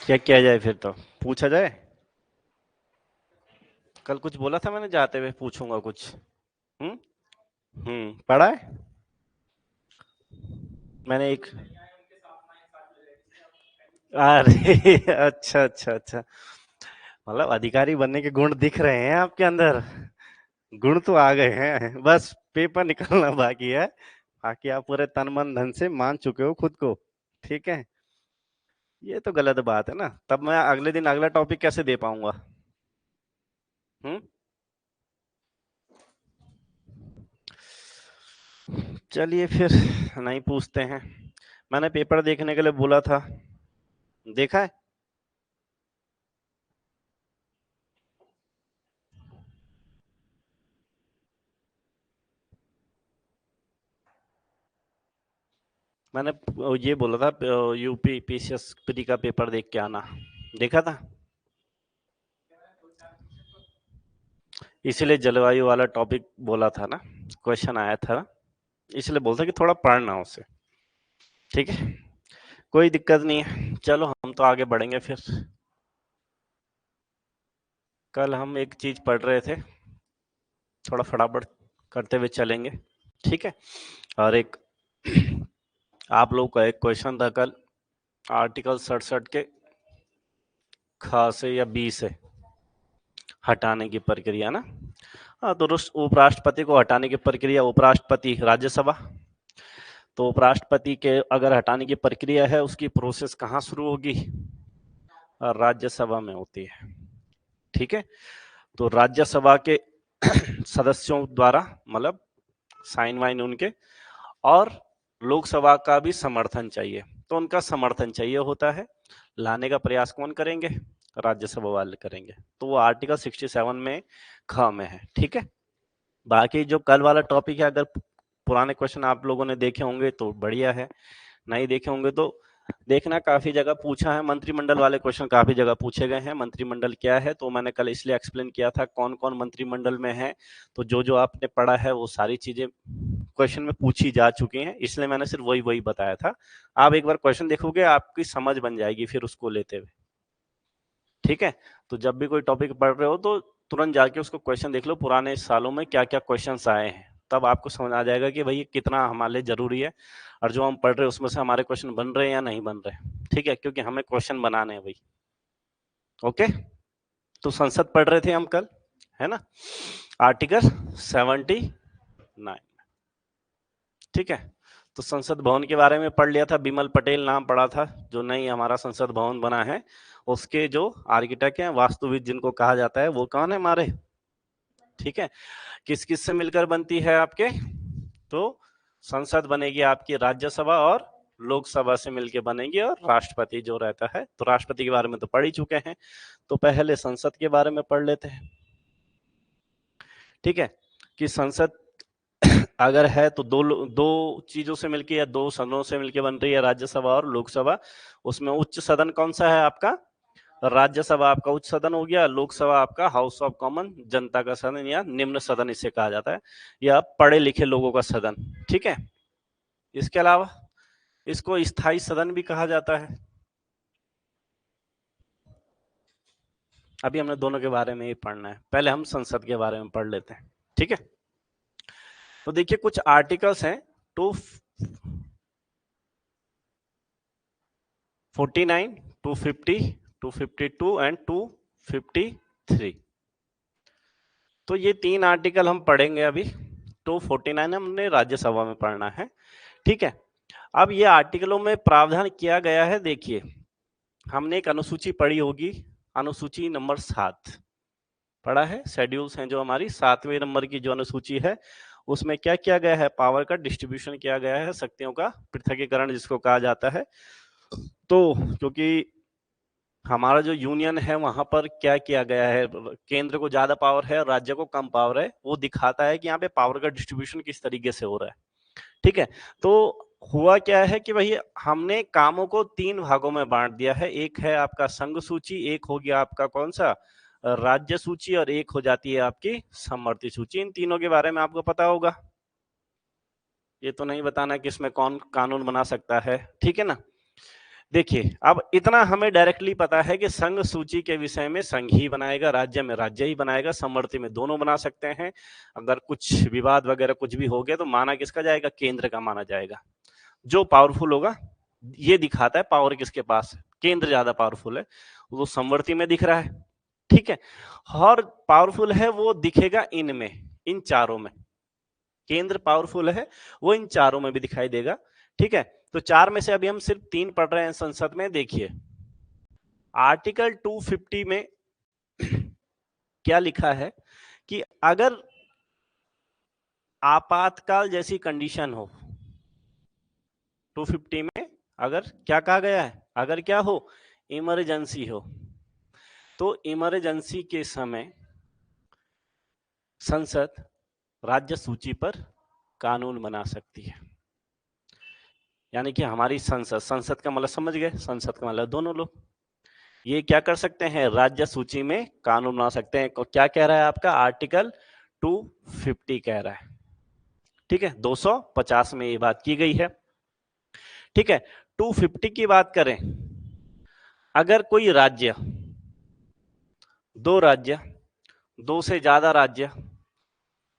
क्या किया जाए फिर? तो पूछा जाए। कल कुछ बोला था मैंने, जाते हुए पूछूंगा कुछ। हम्म। पढ़ा है मैंने एक। अरे अच्छा अच्छा अच्छा। मतलब अधिकारी बनने के गुण दिख रहे हैं आपके अंदर। गुण तो आ गए हैं, बस पेपर निकलना बाकी है। बाकी आप पूरे तन मन धन से मान चुके हो खुद को। ठीक है। ये तो गलत बात है ना, तब मैं अगले दिन अगला टॉपिक कैसे दे पाऊंगा? हम्म। चलिए फिर, नहीं पूछते हैं। मैंने पेपर देखने के लिए बोला था। देखा है। मैंने ये बोला था यूपी पीसीएस प्री का पेपर देख के आना। देखा था। इसीलिए जलवायु वाला टॉपिक बोला था ना, क्वेश्चन आया था। इसलिए बोलता कि थोड़ा पढ़ना उसे। ठीक है। कोई दिक्कत नहीं है, चलो हम तो आगे बढ़ेंगे फिर। कल हम एक चीज पढ़ रहे थे, थोड़ा फटाफट करते हुए चलेंगे। ठीक है। और एक आप लोग का एक क्वेश्चन था कल, आर्टिकल 67 के ख से या बी से हटाने की प्रक्रिया ना। हाँ, तो उपराष्ट्रपति को हटाने की प्रक्रिया, उपराष्ट्रपति राज्यसभा। तो उपराष्ट्रपति के अगर हटाने की प्रक्रिया है, उसकी प्रोसेस कहाँ शुरू होगी? राज्यसभा में होती है। ठीक है। तो राज्यसभा के सदस्यों द्वारा, मतलब साइन वाइन उनके, और लोकसभा का भी समर्थन चाहिए। तो उनका समर्थन चाहिए होता है। लाने का प्रयास कौन करेंगे? राज्यसभा वाले करेंगे। तो वो आर्टिकल 67 में ख में है। ठीक है। बाकी जो कल वाला टॉपिक है, अगर पुराने क्वेश्चन आप लोगों ने देखे होंगे तो बढ़िया है, नहीं देखे होंगे तो देखना। काफी जगह पूछा है, मंत्रिमंडल वाले क्वेश्चन काफी जगह पूछे गए हैं। मंत्रिमंडल क्या है तो मैंने कल इसलिए एक्सप्लेन किया था कौन कौन मंत्रिमंडल में है। तो जो जो आपने पढ़ा है वो सारी चीजें क्वेश्चन में पूछी जा चुकी हैं, इसलिए मैंने सिर्फ वही वही बताया था। आप एक बार क्वेश्चन देखोगे, आपकी समझ बन जाएगी फिर उसको लेते हुए। ठीक है। तो जब भी कोई टॉपिक पढ़ रहे हो तो तुरंत जाके उसको क्वेश्चन देख लो, पुराने सालों में क्या क्या क्वेश्चंस आए हैं। तब आपको समझ आ जाएगा कि भाई ये कितना हमारे लिए जरूरी है, और जो हम पढ़ रहे हैं उसमें से हमारे क्वेश्चन बन रहे हैं या नहीं बन रहे। ठीक है, क्योंकि हमें क्वेश्चन बनाने हैं भाई। ओके। तो संसद पढ़ रहे थे हम कल, है ना, आर्टिकल 79। ठीक है। तो संसद भवन के बारे में पढ़ लिया था, बिमल पटेल नाम पढ़ा था, जो नई हमारा संसद भवन बना है उसके जो आर्किटेक्ट हैं, वास्तुविद जिनको कहा जाता है, वो कौन है हमारे? ठीक है। किस किस से मिलकर बनती है आपके? तो संसद बनेगी आपकी राज्यसभा और लोकसभा से मिलकर बनेगी, और राष्ट्रपति जो रहता है, तो राष्ट्रपति के बारे में तो पढ़ ही चुके हैं, तो पहले संसद के बारे में पढ़ लेते हैं। ठीक है। कि संसद अगर है तो दो दो चीजों से मिलकर या दो सदनों से मिलकर बन रही है, राज्यसभा और लोकसभा। उसमें उच्च सदन कौन सा है आपका? राज्यसभा आपका उच्च सदन हो गया, लोकसभा आपका हाउस ऑफ कॉमन, जनता का सदन या निम्न सदन इसे कहा जाता है, या पढ़े लिखे लोगों का सदन। ठीक है। इसके अलावा इसको स्थायी सदन भी कहा जाता है। अभी हमने दोनों के बारे में ही पढ़ना है, पहले हम संसद के बारे में पढ़ लेते हैं। ठीक है। तो देखिए कुछ आर्टिकल्स हैं, 249, 250, 252 एंड 253। तो ये तीन आर्टिकल हम पढ़ेंगे अभी। 249 हमने राज्यसभा में पढ़ना है। ठीक है। अब ये आर्टिकलों में प्रावधान किया गया है, देखिए हमने एक अनुसूची पढ़ी होगी, अनुसूची नंबर 7 पढ़ा है। शेड्यूल्स हैं जो हमारी 7वें नंबर की जो अनुसूची है, उसमें क्या किया गया है? पावर का डिस्ट्रीब्यूशन किया गया है, शक्तियों का पृथकीकरण जिसको कहा जाता है। तो क्योंकि हमारा जो यूनियन है वहां पर क्या किया गया है, केंद्र को ज्यादा पावर है और राज्य को कम पावर है, वो दिखाता है कि यहाँ पे पावर का डिस्ट्रीब्यूशन किस तरीके से हो रहा है। ठीक है। तो हुआ क्या है कि भाई हमने कामों को तीन भागों में बांट दिया है। एक है आपका संघ सूची, एक हो गया आपका कौन सा, राज्य सूची, और एक हो जाती है आपकी समवर्ती सूची। इन तीनों के बारे में आपको पता होगा, ये तो नहीं बताना कि इसमें कौन कानून बना सकता है। ठीक है ना। देखिए, अब इतना हमें डायरेक्टली पता है कि संघ सूची के विषय में संघ ही बनाएगा, राज्य में राज्य ही बनाएगा, समवर्ती में दोनों बना सकते हैं। अगर कुछ विवाद वगैरह कुछ भी हो गया तो माना किसका जाएगा, केंद्र का माना जाएगा। जो पावरफुल होगा, ये दिखाता है पावर किसके पास है, केंद्र ज्यादा पावरफुल है, वो समवर्ती में दिख रहा है, ठीक है। और पावरफुल है वो दिखेगा इनमें, इन चारों में, केंद्र पावरफुल है वो इन चारों में भी दिखाई देगा, ठीक है। तो चार में से अभी हम सिर्फ 3 पढ़ रहे हैं संसद में। देखिए आर्टिकल 250 में क्या लिखा है कि अगर आपातकाल जैसी कंडीशन हो, 250 में अगर क्या कहा गया है, अगर क्या हो, इमरजेंसी हो, तो इमरजेंसी के समय संसद राज्य सूची पर कानून बना सकती है। यानी कि हमारी संसद, संसद का मतलब समझ गए, संसद का मतलब दोनों लोग, ये क्या कर सकते हैं, राज्य सूची में कानून बना सकते हैं। क्या कह रहा है आपका आर्टिकल 250 कह रहा है, ठीक है। 250 में ये बात की गई है, ठीक है। 250 की बात करें, अगर कोई राज्य, दो राज्य, दो से ज्यादा राज्य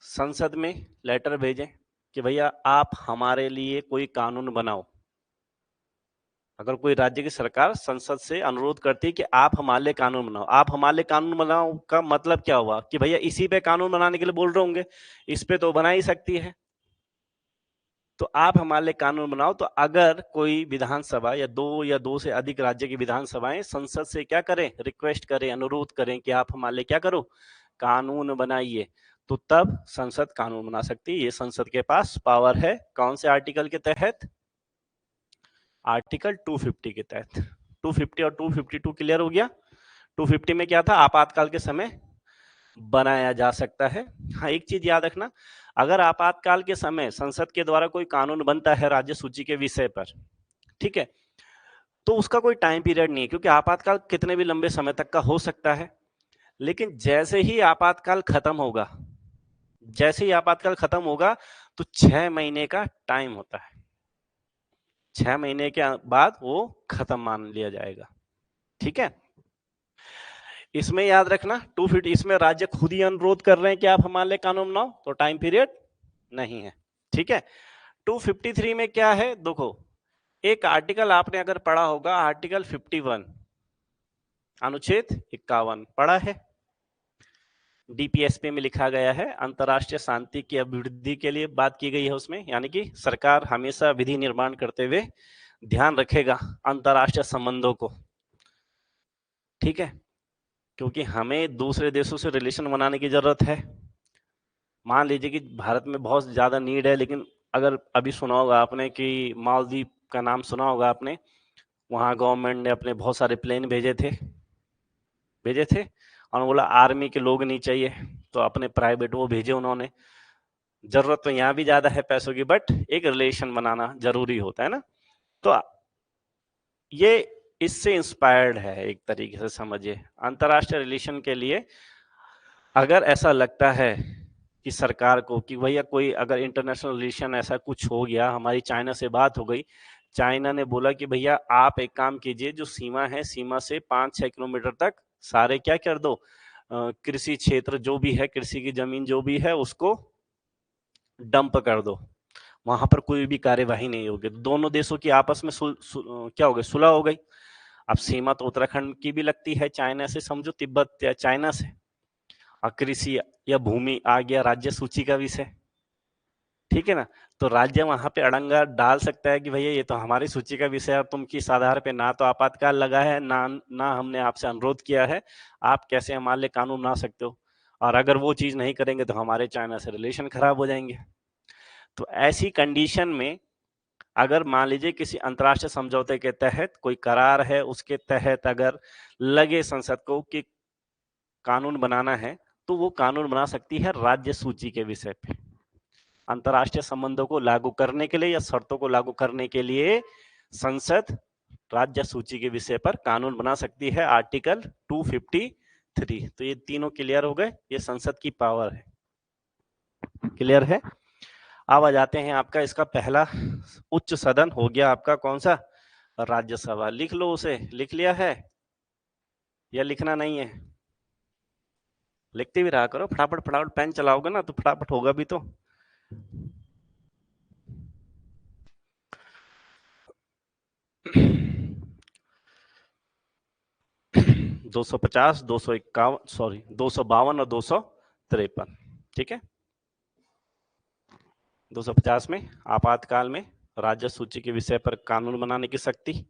संसद में लेटर भेजें कि भैया आप हमारे लिए कोई कानून बनाओ, अगर कोई राज्य की सरकार संसद से अनुरोध करती है कि आप हमारे लिए कानून बनाओ, आप हमारे लिए कानून बनाओ का मतलब क्या हुआ कि भैया इसी पे कानून बनाने के लिए बोल रहे होंगे, इस पे तो बना ही सकती है, तो आप हमारे लिए कानून बनाओ। तो अगर कोई विधानसभा या दो से अधिक राज्य की विधानसभाएं संसद से क्या करें, रिक्वेस्ट करें, अनुरोध करें कि आप हमारे लिए क्या करो, कानून बनाइए, तो तब संसद कानून बना सकती है। ये संसद के पास पावर है। कौन से आर्टिकल के तहत, आर्टिकल 250 के तहत। 250 और 252 क्लियर हो गया। 250 में क्या था, आपातकाल के समय बनाया जा सकता है। हाँ, एक चीज याद रखना, अगर आपातकाल के समय संसद के द्वारा कोई कानून बनता है राज्य सूची के विषय पर, ठीक है, तो उसका कोई टाइम पीरियड नहीं है, क्योंकि आपातकाल कितने भी लंबे समय तक का हो सकता है। लेकिन जैसे ही आपातकाल खत्म होगा, जैसे ही आपातकाल खत्म होगा तो 6 महीने का टाइम होता है, 6 महीने के बाद वो खत्म मान लिया जाएगा, ठीक है। इसमें याद रखना 250 इसमें राज्य खुद ही अनुरोध कर रहे हैं कि आप हमारे लिए कानून बनाओ, तो टाइम पीरियड नहीं है, ठीक है। 253 में क्या है, देखो एक आर्टिकल आपने अगर पढ़ा होगा, आर्टिकल 51, अनुच्छेद 51 पढ़ा है, डीपीएसपी में लिखा गया है, अंतरराष्ट्रीय शांति की अभिवृद्धि के लिए बात की गई है उसमें, यानी कि सरकार हमेशा विधि निर्माण करते हुए ध्यान रखेगा अंतरराष्ट्रीय संबंधों को, ठीक है, क्योंकि हमें दूसरे देशों से रिलेशन बनाने की जरूरत है। मान लीजिए कि भारत में बहुत ज्यादा नीड है, लेकिन अगर अभी सुना होगा आपने कि मालदीव का नाम सुना होगा आपने, वहां गवर्नमेंट ने अपने बहुत सारे प्लेन भेजे थे और बोला आर्मी के लोग नहीं चाहिए, तो अपने प्राइवेट वो भेजे उन्होंने। जरूरत तो यहाँ भी ज्यादा है पैसों की, बट एक रिलेशन बनाना जरूरी होता है ना। तो ये इससे इंस्पायर्ड है, एक तरीके से समझिए, अंतरराष्ट्रीय रिलेशन के लिए अगर ऐसा लगता है कि सरकार को कि भैया कोई अगर इंटरनेशनल रिलेशन ऐसा कुछ हो गया, हमारी चाइना से बात हो गई, चाइना ने बोला कि भैया आप एक काम कीजिए, जो सीमा है सीमा से 5-6 किलोमीटर तक सारे क्या कर दो, कृषि क्षेत्र जो भी है, कृषि की जमीन जो भी है उसको डंप कर दो, वहां पर कोई भी कार्यवाही नहीं होगी, दोनों देशों की आपस में क्या हो गई, सुलह हो गई। अब सीमा तो उत्तराखंड की भी लगती है चाइना से, समझो तिब्बत या चाइना से, और कृषि या भूमि आ गया राज्य सूची का विषय, ठीक है ना। तो राज्य वहां पे अड़ंगा डाल सकता है कि भैया ये तो हमारी सूची का विषय है, तुम किस आधार पे, ना तो आपातकाल लगा है, ना हमने आपसे अनुरोध किया है, आप कैसे हमारे लिए कानून बना सकते हो, और अगर वो चीज नहीं करेंगे तो हमारे चाइना से रिलेशन खराब हो जाएंगे। तो ऐसी कंडीशन में अगर मान लीजिए किसी अंतरराष्ट्रीय समझौते के तहत कोई करार है, उसके तहत अगर लगे संसद को कि कानून बनाना है, तो वो कानून बना सकती है राज्य सूची के विषय पे। अंतरराष्ट्रीय संबंधों को लागू करने के लिए या शर्तों को लागू करने के लिए संसद राज्य सूची के विषय पर कानून बना सकती है, आर्टिकल 253। तो ये तीनों क्लियर हो गए, ये संसद की पावर है, क्लियर है। अब आ जाते हैं आपका इसका पहला उच्च सदन हो गया आपका कौन सा, राज्यसभा लिख लो, उसे लिख लिया है या लिखना नहीं है? लिखते भी रहा करो, फटाफट फटाफट पेन चलाओगे ना तो फटाफट होगा भी तो। दो 250, 251, सॉरी 252 और 253, ठीक है। 250 में आपातकाल में राज्य सूची के विषय पर कानून बनाने की शक्ति।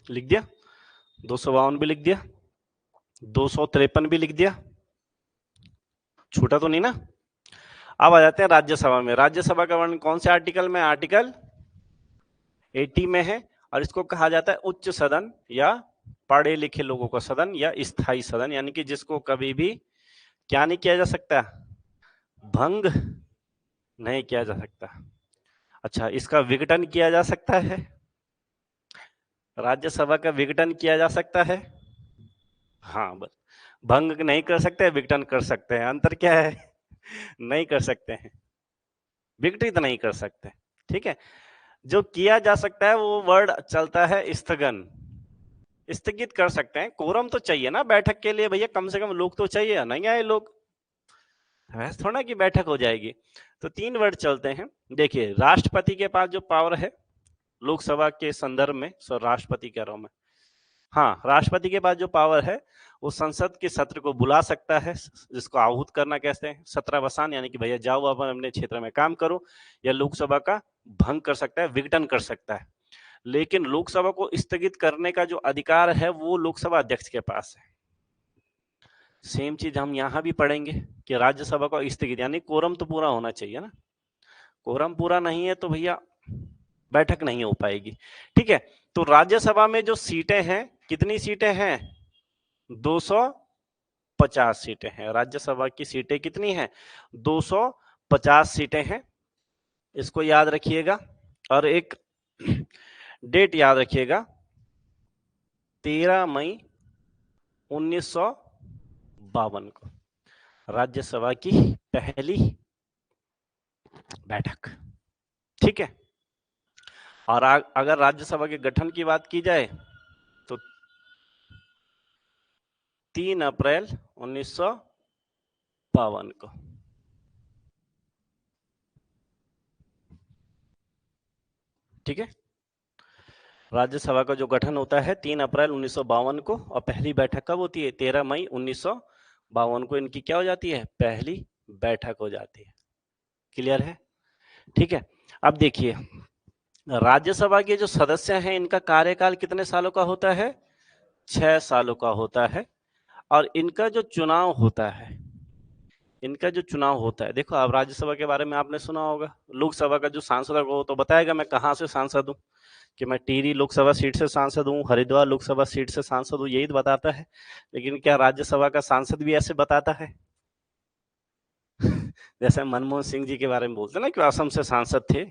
लिख दिया, 252 भी लिख दिया, 253 भी लिख दिया, छूटा तो नहीं ना। अब आ जाते हैं राज्यसभा में। राज्यसभा का वर्णन कौन से आर्टिकल में? आर्टिकल 80 में है, और इसको कहा जाता है उच्च सदन या पढ़े लिखे लोगों का सदन या स्थायी सदन, यानी कि जिसको कभी भी क्या नहीं किया जा सकता, भंग नहीं किया जा सकता। अच्छा, इसका विघटन किया जा सकता है, राज्यसभा का विघटन किया जा सकता है। हाँ, बस भंग नहीं कर सकते, विघटन कर सकते हैं। अंतर क्या है? नहीं कर सकते हैं, विघटित नहीं कर सकते, ठीक है। जो किया जा सकता है वो वर्ड चलता है स्थगन, स्थगित कर सकते हैं। कोरम तो चाहिए ना बैठक के लिए भैया, कम से कम लोग तो चाहिए, नहीं आए लोग वैसे थोड़ा कि बैठक हो जाएगी। तो 3 वर्ड चलते हैं। देखिए, राष्ट्रपति के पास जो पावर है लोकसभा के संदर्भ में, सो राष्ट्रपति कह रहा हूं मैं, हाँ, राष्ट्रपति के पास जो पावर है वो संसद के सत्र को बुला सकता है, जिसको आहूत करना कहते हैं, सत्रावसान, यानी कि भैया जाओ अपन अपने क्षेत्र में काम करो, या लोकसभा का भंग कर सकता है, विघटन कर सकता है। लेकिन लोकसभा को स्थगित करने का जो अधिकार है वो लोकसभा अध्यक्ष के पास है। सेम चीज हम यहां भी पढ़ेंगे कि राज्यसभा को स्थगित, यानी कोरम तो पूरा होना चाहिए ना, कोरम पूरा नहीं है तो भैया बैठक नहीं हो पाएगी, ठीक है। तो राज्यसभा में जो सीटें हैं, कितनी सीटें हैं? 250 सीटें हैं। राज्यसभा की सीटें कितनी हैं? 250 सीटें हैं, इसको याद रखिएगा। और एक डेट याद रखिएगा, 13 मई 1952 को राज्यसभा की पहली बैठक, ठीक है। और अगर राज्यसभा के गठन की बात की जाए तो 3 अप्रैल 1952 को, ठीक है। राज्यसभा का जो गठन होता है 3 अप्रैल 1952 को, और पहली बैठक कब होती है? 13 मई 1952 को इनकी क्या हो जाती है? पहली बैठक हो जाती है। क्लियर है? ठीक है। अब देखिए, राज्यसभा के जो सदस्य हैं इनका कार्यकाल कितने सालों का होता है? 6 सालों का होता है। और इनका जो चुनाव होता है, इनका जो चुनाव होता है, देखो अब राज्यसभा के बारे में आपने सुना होगा, लोकसभा का जो सांसद है वो तो बताएगा मैं कहाँ से सांसद हूँ, कि मैं टिहरी लोकसभा सीट से सांसद हूँ, हरिद्वार लोकसभा सीट से सांसद हूँ, यही तो बताता है। लेकिन क्या राज्यसभा का सांसद भी ऐसे बताता है? जैसे मनमोहन सिंह जी के बारे में बोलते हैं ना कि असम से सांसद थे,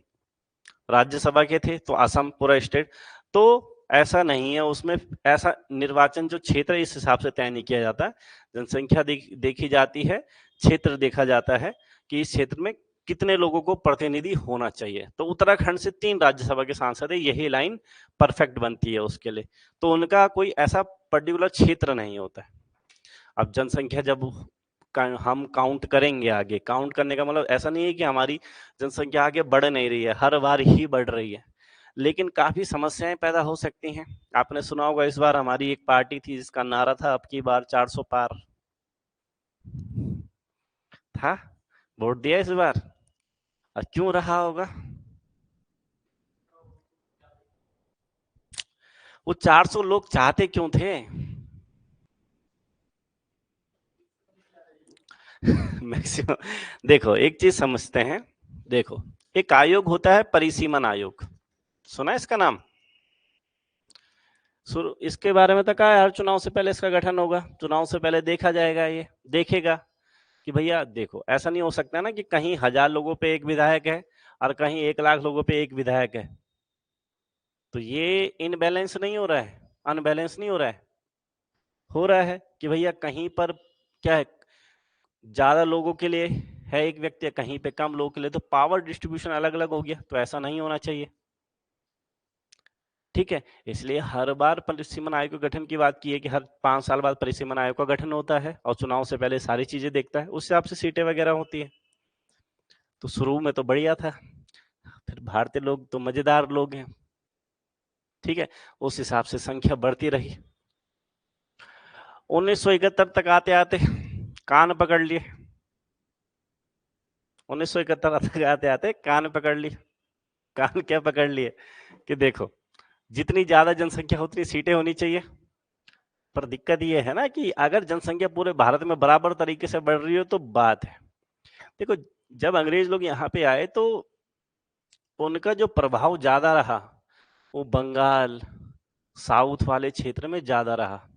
राज्यसभा के थे, तो असम पूरा स्टेट, तो ऐसा नहीं है उसमें। ऐसा निर्वाचन जो क्षेत्र इस हिसाब से तय नहीं किया जाता, जनसंख्या देखी जाती है, क्षेत्र देखा जाता है कि इस क्षेत्र में कितने लोगों को प्रतिनिधि होना चाहिए। तो उत्तराखंड से 3 राज्यसभा के सांसद है, यही लाइन परफेक्ट बनती है उसके लिए। तो उनका कोई ऐसा पर्टिकुलर क्षेत्र नहीं होता है। अब जनसंख्या जब हम काउंट करेंगे, आगे काउंट करने का मतलब ऐसा नहीं है कि हमारी जनसंख्या आगे बढ़ नहीं रही है, हर बार ही बढ़ रही है, लेकिन काफी समस्याएं पैदा हो सकती हैं। आपने सुना होगा इस बार हमारी एक पार्टी थी जिसका नारा था अब की बार 400 पार, था? वोट दिया इस बार? और क्यों रहा होगा? वो 400 लोग चाहते क्यों थे? मैक्सिमम, देखो एक चीज समझते हैं। देखो, एक आयोग होता है परिसीमन आयोग, सुना है इसका नाम? शुरू इसके बारे में तो कहा यार, चुनाव से पहले इसका गठन होगा, चुनाव से पहले देखा जाएगा, ये देखेगा कि भैया देखो ऐसा नहीं हो सकता ना कि कहीं 1000 लोगों पे एक विधायक है और कहीं 1 लाख लोगों पे एक विधायक है। तो ये इनबैलेंस नहीं हो रहा है, अनबैलेंस नहीं हो रहा है, हो रहा है कि भैया कहीं पर क्या है, ज्यादा लोगों के लिए है एक व्यक्ति, कहीं पे कम लोगों के लिए, तो पावर डिस्ट्रीब्यूशन अलग अलग हो गया। तो ऐसा नहीं होना चाहिए, ठीक है। इसलिए हर बार परिसीमन आयोग के गठन की बात की है कि हर 5 साल बाद परिसीमन आयोग का गठन होता है और चुनाव से पहले सारी चीजें देखता है, उस हिसाब से सीटें वगैरह होती है। तो शुरू में तो बढ़िया था, फिर भारतीय लोग तो मजेदार लोग हैं, ठीक है, उस हिसाब से संख्या बढ़ती रही। 1971 तक आते आते कान पकड़ लिए, 1971 तक आते आते कान पकड़ लिए। कान क्या पकड़ लिए कि देखो जितनी ज्यादा जनसंख्या उतनी सीटें होनी चाहिए, पर दिक्कत ये है ना कि अगर जनसंख्या पूरे भारत में बराबर तरीके से बढ़ रही हो तो बात है। देखो जब अंग्रेज लोग यहाँ पे आए तो उनका जो प्रभाव ज्यादा रहा वो बंगाल, साउथ वाले क्षेत्र में ज्यादा रहा।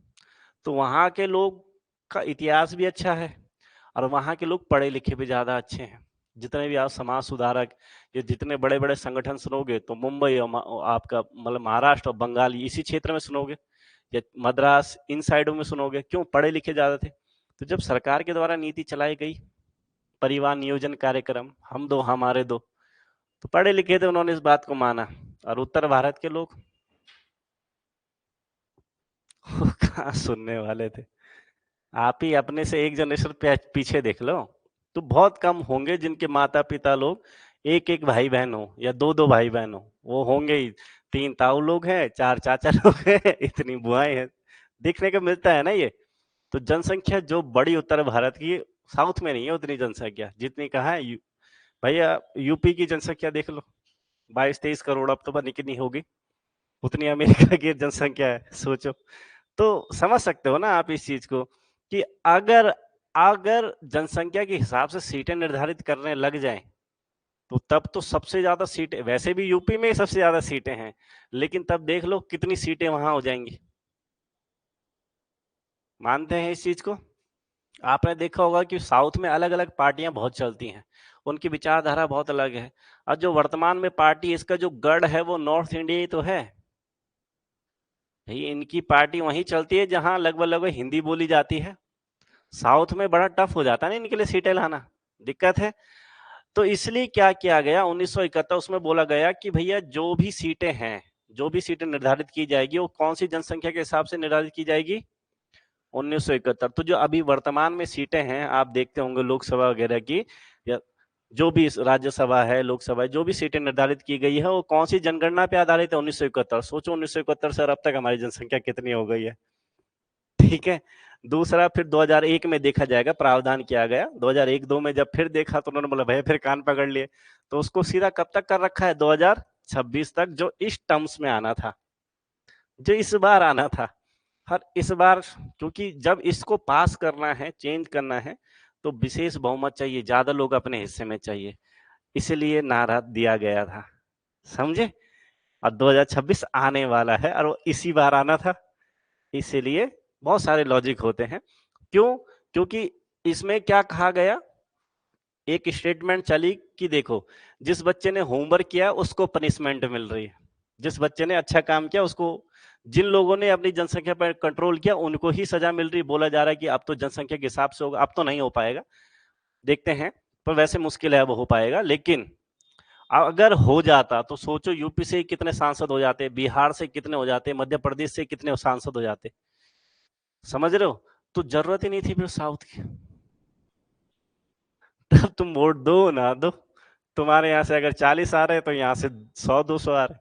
तो वहां के लोग का इतिहास भी अच्छा है और वहां के लोग पढ़े लिखे भी ज्यादा अच्छे हैं। जितने भी आप समाज सुधारक या जितने बड़े बड़े संगठन सुनोगे तो मुंबई और आपका मतलब महाराष्ट्र और बंगाल इसी क्षेत्र में सुनोगे, या मद्रास इन साइडों में सुनोगे। क्यों? पढ़े लिखे ज्यादा थे। तो जब सरकार के द्वारा नीति चलाई गई, परिवार नियोजन कार्यक्रम, हम दो हमारे दो, तो पढ़े लिखे थे, उन्होंने इस बात को माना। और उत्तर भारत के लोग कहाँ सुनने वाले थे। आप ही अपने से एक जनरेशन पीछे देख लो, तो बहुत कम होंगे जिनके माता पिता लोग एक एक भाई बहन हो या दो दो भाई बहन हो। वो होंगे ही 3 ताऊ लोग हैं, 4 चाचा लोग हैं, इतनी बुआएं हैं, देखने को मिलता है ना ये। तो जनसंख्या जो बड़ी उत्तर भारत की, साउथ में नहीं है उतनी जनसंख्या जितनी कहा है भैया यूपी की जनसंख्या देख लो, 22-23 करोड़, अब तो पता नहीं कितनी होगी, उतनी अमेरिका की जनसंख्या है, सोचो। तो समझ सकते हो ना आप इस चीज को कि अगर अगर जनसंख्या के हिसाब से सीटें निर्धारित करने लग जाएं तो तब तो सबसे ज्यादा सीटें, वैसे भी यूपी में सबसे ज्यादा सीटें हैं, लेकिन तब देख लो कितनी सीटें वहां हो जाएंगी। मानते हैं इस चीज को? आपने देखा होगा कि साउथ में अलग अलग पार्टियां बहुत चलती हैं, उनकी विचारधारा बहुत अलग है। और जो वर्तमान में पार्टी, इसका जो गढ़ है वो नॉर्थ इंडिया ही तो है। इनकी पार्टी वहीं चलती है जहां लगभग लगभग हिंदी बोली जाती है। साउथ में बड़ा टफ हो जाता है ना इनके लिए सीटें लाना, दिक्कत है। तो इसलिए क्या किया गया 1971, उसमें बोला गया कि भैया जो भी सीटें हैं, जो भी सीटें निर्धारित की जाएगी वो कौन सी जनसंख्या के हिसाब से निर्धारित की जाएगी? 1971। तो जो अभी वर्तमान में सीटें हैं, आप देखते होंगे लोकसभा वगैरह की, या जो भी राज्यसभा है, लोकसभा है, जो भी सीटें निर्धारित की गई है वो कौन सी जनगणना पे आधारित है? 1971। सोचो 1971 से अब तक हमारी जनसंख्या कितनी हो गई है, ठीक है। दूसरा फिर 2001 में देखा जाएगा, प्रावधान किया गया 2001-2 में, जब फिर देखा तो उन्होंने बोला भैया फिर कान पकड़ लिए, तो उसको सीधा कब तक कर रखा है? 2026 तक, जो इस टर्म्स में आना था, जो इस बार आना था। हर इस बार क्योंकि जब इसको पास करना है, चेंज करना है, तो विशेष बहुमत चाहिए, ज्यादा लोग अपने हिस्से में चाहिए, इसलिए नारा दिया गया था, समझे। और 2026 आने वाला है और वो इसी बार आना था, इसीलिए बहुत सारे लॉजिक होते हैं। क्यों? क्योंकि इसमें क्या कहा गया, एक स्टेटमेंट चली कि देखो जिस बच्चे ने होमवर्क किया उसको पनिशमेंट मिल रही है, जिस बच्चे ने अच्छा काम किया उसको, जिन लोगों ने अपनी जनसंख्या पर कंट्रोल किया उनको ही सजा मिल रही। बोला जा रहा है कि अब तो जनसंख्या के हिसाब से होगा, अब तो नहीं हो पाएगा, देखते हैं, पर वैसे मुश्किल है वो हो पाएगा। लेकिन अगर हो जाता तो सोचो यूपी से कितने सांसद हो जाते, बिहार से कितने हो जाते, मध्य प्रदेश से कितने सांसद हो जाते, समझ रहे हो। तो जरूरत ही नहीं थी फिर साउथ की। तब तुम वोट दो ना दो, तुम्हारे यहाँ से अगर 40 आ रहे हैं तो यहाँ से 100-200 आ रहे।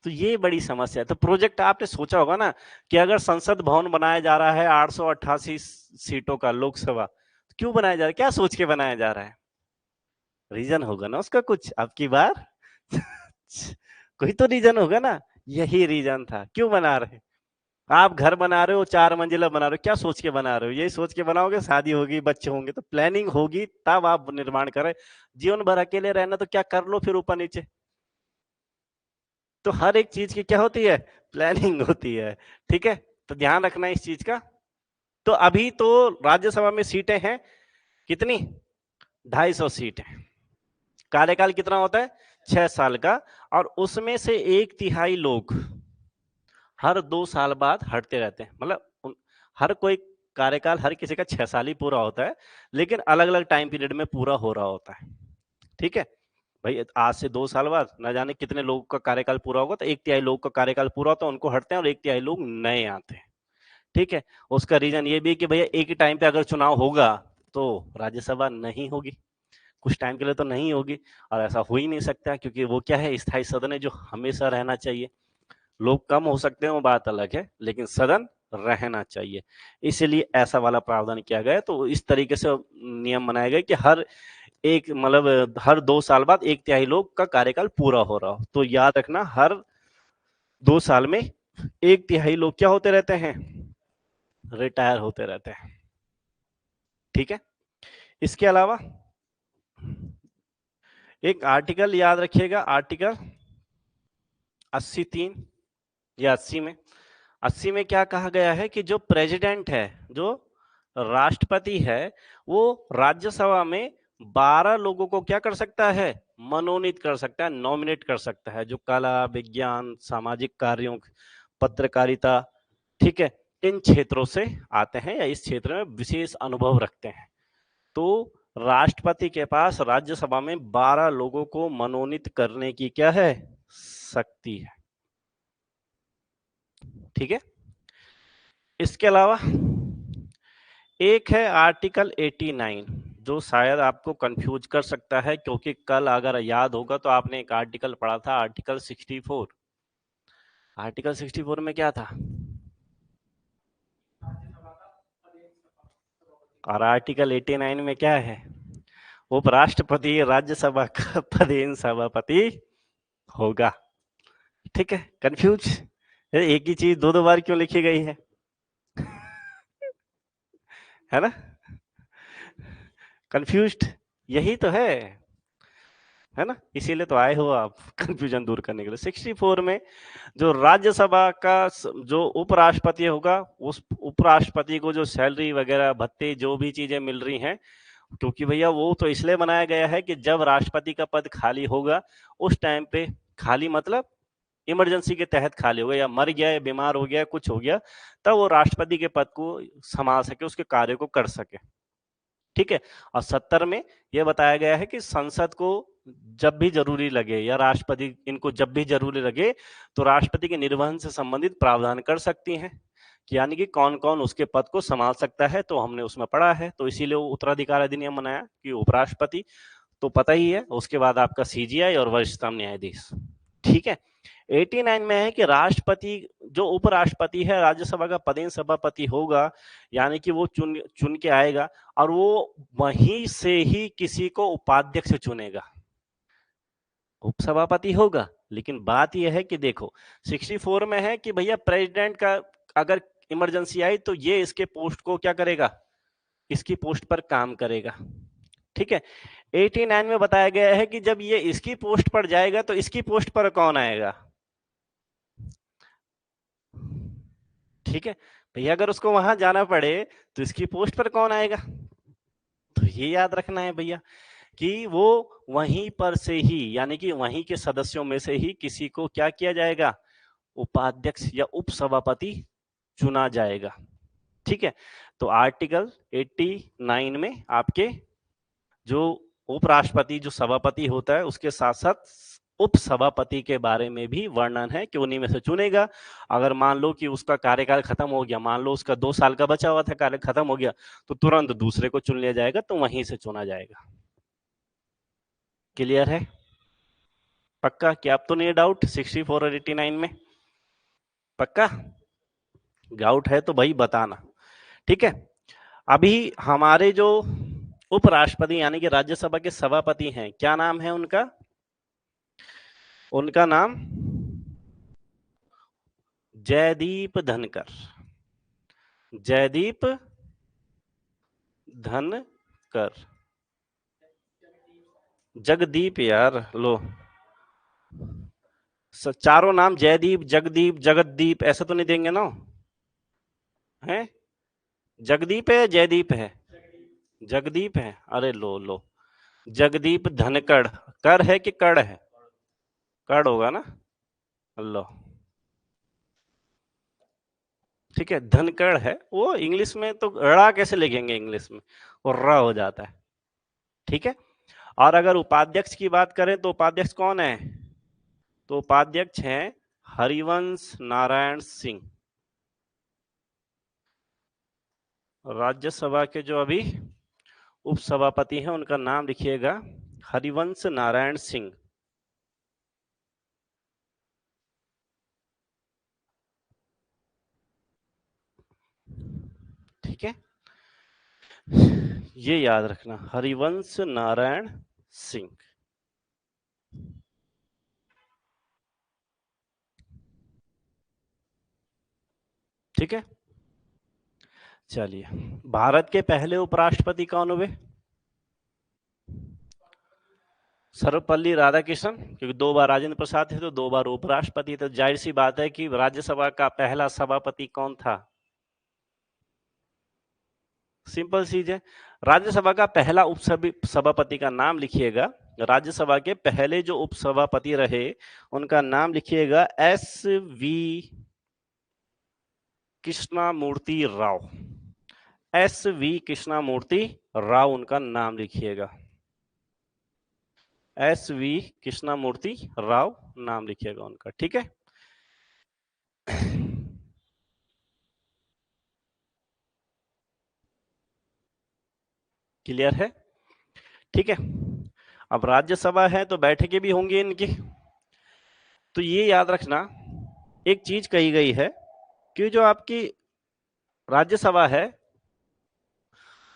तो ये बड़ी समस्या है। तो प्रोजेक्ट आपने सोचा होगा ना कि अगर संसद भवन बनाया जा रहा है 888 सीटों का लोकसभा, तो क्यों बनाया जा रहा है, क्या सोच के बनाया जा रहा है? रीजन होगा ना उसका कुछ, अब की बार कोई तो रीजन होगा ना। यही रीजन था क्यों बना रहे। आप घर बना रहे हो, 4 मंजिला बना रहे हो, क्या सोच के बना रहे हो? यही सोच के बनाओगे शादी होगी बच्चे होंगे, तो प्लानिंग होगी तब आप निर्माण करें। जीवन भर अकेले रहना तो क्या कर लो फिर ऊपर नीचे। तो हर एक चीज की क्या होती है, प्लानिंग होती है। ठीक है, तो ध्यान रखना इस चीज का। तो अभी तो राज्यसभा में सीटें हैं कितनी, 250 सीटें। कार्यकाल कितना होता है, 6 साल का, और उसमें से 1/3 लोग हर 2 साल बाद हटते रहते हैं। मतलब हर कोई कार्यकाल हर किसी का 6 साल ही पूरा होता है, लेकिन अलग अलग टाइम पीरियड में पूरा हो रहा होता है। ठीक है भाई, आज से 2 साल बाद न जाने कितने लोगों का कार्यकाल पूरा होगा, तो 1/3 लोग का कार्यकाल पूरा होता है, उनको हटते हैं और 1/3 लोग नए आते हैं। ठीक है, उसका रीजन ये भी कि भैया एक ही टाइम पे अगर चुनाव होगा तो राज्यसभा नहीं होगी, कुछ टाइम के लिए तो नहीं होगी, और ऐसा हो ही नहीं सकता, क्योंकि वो क्या है, स्थायी सदन है जो हमेशा रहना चाहिए। लोग कम हो सकते हैं वो बात अलग है, लेकिन सदन रहना चाहिए, इसलिए ऐसा वाला प्रावधान किया गया। तो इस तरीके से नियम बनाए गए कि हर एक मतलब हर 2 साल बाद 1/3 लोग का कार्यकाल पूरा हो रहा हो। तो याद रखना, हर 2 साल में 1/3 लोग क्या होते रहते हैं, रिटायर होते रहते हैं। ठीक है, इसके अलावा एक आर्टिकल याद रखिएगा, आर्टिकल 83 या 80 में क्या कहा गया है कि जो प्रेसिडेंट है, जो राष्ट्रपति है, वो राज्यसभा में 12 लोगों को क्या कर सकता है, मनोनीत कर सकता है, नॉमिनेट कर सकता है, जो कला, विज्ञान, सामाजिक कार्यों, पत्रकारिता, ठीक है, इन क्षेत्रों से आते हैं या इस क्षेत्र में विशेष अनुभव रखते हैं। तो राष्ट्रपति के पास राज्यसभा में 12 लोगों को मनोनीत करने की क्या है, शक्ति है। ठीक है, इसके अलावा एक है आर्टिकल 89, जो शायद आपको कंफ्यूज कर सकता है, क्योंकि कल अगर याद होगा तो आपने एक आर्टिकल पढ़ा था, आर्टिकल 64। आर्टिकल 64 में क्या था, और आर्टिकल 89 में क्या है, उपराष्ट्रपति राज्यसभा का पदेन सभापति होगा। ठीक है, कंफ्यूज, एक ही चीज दो दो बार क्यों लिखी गई है ना, कंफ्यूज्ड, यही तो है ना, इसीलिए तो आए हो आप कंफ्यूजन दूर करने के लिए। 64 में जो राज्यसभा का जो उपराष्ट्रपति होगा, उस उपराष्ट्रपति को जो सैलरी वगैरह भत्ते जो भी चीजें मिल रही हैं, क्योंकि भैया वो तो इसलिए बनाया गया है कि जब राष्ट्रपति का पद खाली होगा, उस टाइम पे, खाली मतलब इमरजेंसी के तहत खाली हो गया, या मर गया, या बीमार हो गया, कुछ हो गया, तब वो राष्ट्रपति के पद को संभाल सके, उसके कार्य को कर सके। ठीक है, और 70 में यह बताया गया है कि संसद को जब भी जरूरी लगे या राष्ट्रपति इनको जब भी जरूरी लगे, तो राष्ट्रपति के निर्वहन से संबंधित प्रावधान कर सकती हैं, कि यानी कि कौन कौन उसके पद को संभाल सकता है, तो हमने उसमें पढ़ा है। तो इसीलिए वो उत्तराधिकार अधिनियम बनाया कि उपराष्ट्रपति तो पता ही है, उसके बाद आपका सीजीआई और वरिष्ठतम न्यायाधीश। ठीक है, 89 में है कि राष्ट्रपति जो उपराष्ट्रपति है राज्यसभा का पदेन सभापति होगा, यानी कि वो चुन चुन के आएगा, और वो वहीं से ही किसी को उपाध्यक्ष चुनेगा, उपसभापति होगा। लेकिन बात यह है कि देखो 64 में है कि भैया प्रेसिडेंट का अगर इमरजेंसी आई तो ये इसके पोस्ट को क्या करेगा, इसकी पोस्ट पर काम करेगा। ठीक है, 89 में बताया गया है कि जब ये इसकी पोस्ट पर जाएगा तो इसकी पोस्ट पर कौन आएगा। ठीक है भैया, अगर उसको वहां जाना पड़े तो इसकी पोस्ट पर कौन आएगा, तो ये याद रखना है भैया कि वो वहीं पर से ही, यानी कि वहीं के सदस्यों में से ही किसी को क्या किया जाएगा, उपाध्यक्ष या उपसभापति चुना जाएगा। ठीक है, तो आर्टिकल 89 में आपके जो उपराष्ट्रपति जो सभापति होता है, उसके साथ साथ उपसभापति के बारे में भी वर्णन है कि उन्हीं में से चुनेगा। अगर मान लो कि उसका कार्यकाल खत्म हो गया, मान लो उसका 2 साल का बचा हुआ था, कार्य खत्म हो गया, तो तुरंत दूसरे को चुन लिया जाएगा, तो वहीं से चुना जाएगा। क्लियर है, पक्का, क्या आप तो नहीं डाउट 64 और 89 में, पक्का डाउट है तो भाई बताना। ठीक है, अभी हमारे जो उपराष्ट्रपति यानी कि राज्यसभा के सभापति हैं, क्या नाम है उनका, उनका नाम जयदीप धनकर, जयदीप धनकर, जगदीप यार लो, चारों नाम जयदीप, जगदीप, जगतदीप ऐसा तो नहीं देंगे ना? है जगदीप है, जयदीप है, जगदीप है। अरे लो लो, जगदीप धनकड़। कर है कि कड़ है? कड़ होगा ना। लो, ठीक है, धनकड़ है वो। इंग्लिश में तो ड़ा कैसे लिखेंगे? इंग्लिश में वो र हो जाता है। ठीक है। और अगर उपाध्यक्ष की बात करें तो उपाध्यक्ष कौन है? तो उपाध्यक्ष हैं हरिवंश नारायण सिंह। राज्यसभा के जो अभी उपसभापति हैं उनका नाम लिखिएगा हरिवंश नारायण सिंह। ठीक है, ये याद रखना, हरिवंश नारायण सिंह। ठीक है, चलिए, भारत के पहले उपराष्ट्रपति कौन हुए? सर्वपल्ली राधाकृष्णन, क्योंकि 2 बार राजेंद्र प्रसाद थे तो 2 बार उपराष्ट्रपति, तो जाहिर सी बात है कि राज्यसभा का पहला सभापति कौन था? सिंपल चीज है, राज्यसभा का पहला उपसभापति का नाम लिखिएगा। राज्यसभा के पहले जो उपसभापति रहे उनका नाम लिखिएगा SV कृष्णमूर्ति राव। SV कृष्णमूर्ति राव उनका नाम लिखिएगा। SV कृष्णमूर्ति राव नाम लिखिएगा उनका। ठीक है, क्लियर है? ठीक है, अब राज्यसभा है तो बैठकें भी होंगी इनकी। तो ये याद रखना, एक चीज कही गई है कि जो आपकी राज्यसभा है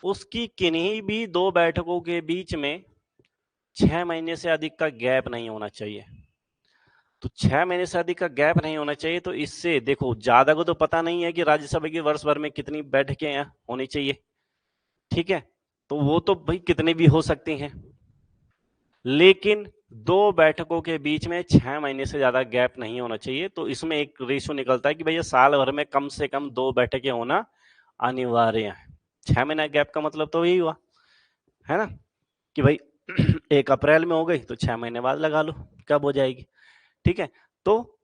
उसकी किन्हीं भी 2 बैठकों के बीच में 6 महीने से अधिक का गैप नहीं होना चाहिए। तो 6 महीने से अधिक का गैप नहीं होना चाहिए। तो इससे देखो, ज्यादा को तो पता नहीं है कि राज्यसभा की वर्ष भर में कितनी बैठकें होनी चाहिए। ठीक है, तो वो तो भाई कितने भी हो सकती हैं, लेकिन 2 बैठकों के बीच में 6 महीने से ज्यादा गैप नहीं होना चाहिए। तो इसमें एक रेशो निकलता है कि भैया साल भर में कम से कम 2 बैठकें होना अनिवार्य है। 6 महीना गैप का मतलब तो यही हुआ है ना कि भाई 1 अप्रैल में हो गई तो 6 महीने बाद लगा लो कब हो जाएगी। ठीक है, तो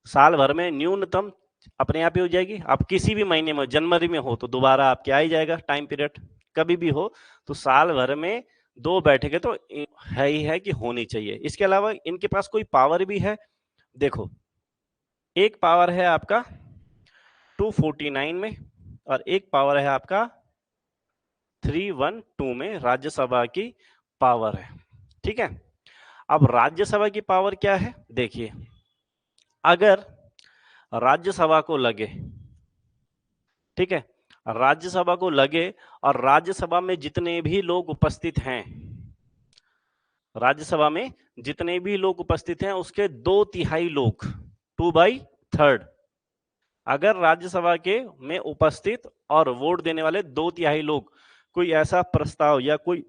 साल भर में न्यूनतम अपने आप ही हो जाएगी। अब किसी भी महीने में, जनवरी में हो तो दोबारा आपके आ ही जाएगा टाइम पीरियड, कभी भी हो। तो साल भर में 2 बैठकें तो है ही है कि होनी चाहिए। इसके अलावा इनके पास कोई पावर भी है। देखो, एक पावर है आपका 249 में और एक पावर है आपका 312 में राज्यसभा की पावर है। ठीक है, अब राज्यसभा की पावर क्या है देखिए, अगर राज्यसभा को लगे, ठीक है, राज्यसभा को लगे और राज्यसभा में जितने भी लोग उपस्थित हैं, राज्यसभा में जितने भी लोग उपस्थित हैं उसके 2/3 लोग, 2/3, अगर राज्यसभा के में उपस्थित और वोट देने वाले 2/3 लोग कोई ऐसा प्रस्ताव या कोई